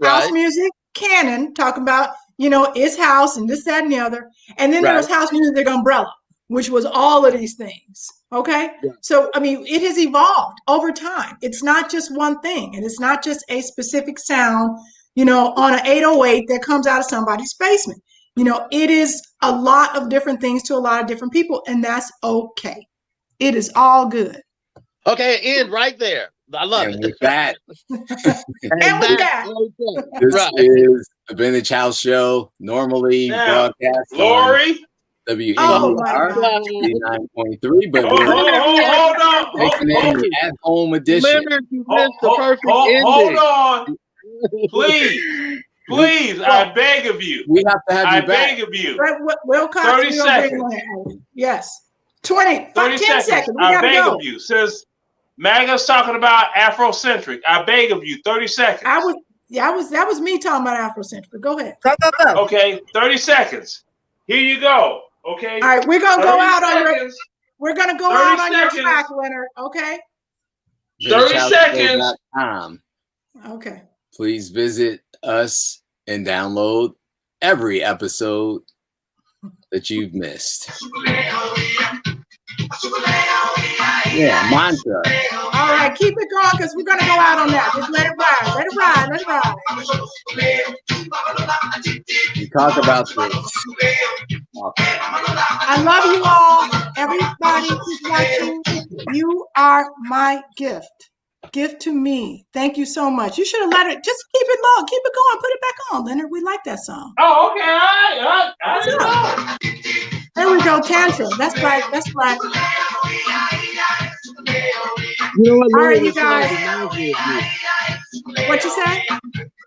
house music canon, talking about, it's house and this, that, and the other. And then there was house music umbrella, which was all of these things. Okay. Yeah. So, it has evolved over time. It's not just one thing, and it's not just a specific sound, on an 808 that comes out of somebody's basement. It is a lot of different things to a lot of different people, and that's okay. It is all good. Okay, end right there. I love it. With that, this is the Vintage House Show. Normally broadcast Lori. WNUR 89.3, but hold on. Taking in the at-home edition. Leonard, you missed the perfect ending. Hold on. Please, I beg of you. We have to have you back. I beg of you. We'll 30 seconds. Yes. 10 seconds. I beg of you. Says Maga's talking about Afrocentric. I beg of you, 30 seconds. That was me talking about Afrocentric. Go ahead. Go. Okay, 30 seconds. Here you go. Okay. All right, we're gonna go out on your track, Leonard. Okay. 30 seconds. Okay. Please visit us and download every episode that you've missed. Yeah, mantra. All right, keep it going because we're gonna go out on that. Just let it ride. Let it ride. We talk about this. I love you all. Everybody who's watching, you are my gift. Gift to me. Thank you so much. You should have let it. Just keep it low. Keep it going. Put it back on, Leonard. We like that song. Oh, okay. I didn't know. There we go. Tantra. That's right. You know what? All right, you guys. What you say?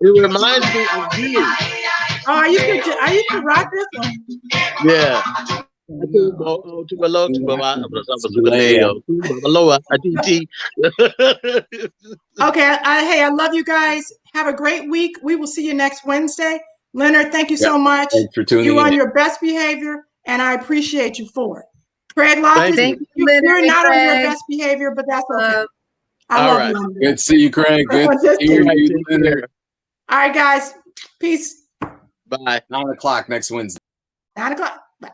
It reminds me of you. Oh, I used to rock this one. Yeah. Okay. Hey, I love you guys. Have a great week. We will see you next Wednesday. Leonard, thank you so much. Thanks for tuning in. You're on your best behavior, and I appreciate you for it. Craig Loftis, you're not on your best behavior, but that's okay. I love you. Good to see you, Craig. Good to see you, Leonard. All right, guys. Peace. Bye. 9 o'clock next Wednesday. 9 o'clock. Bye.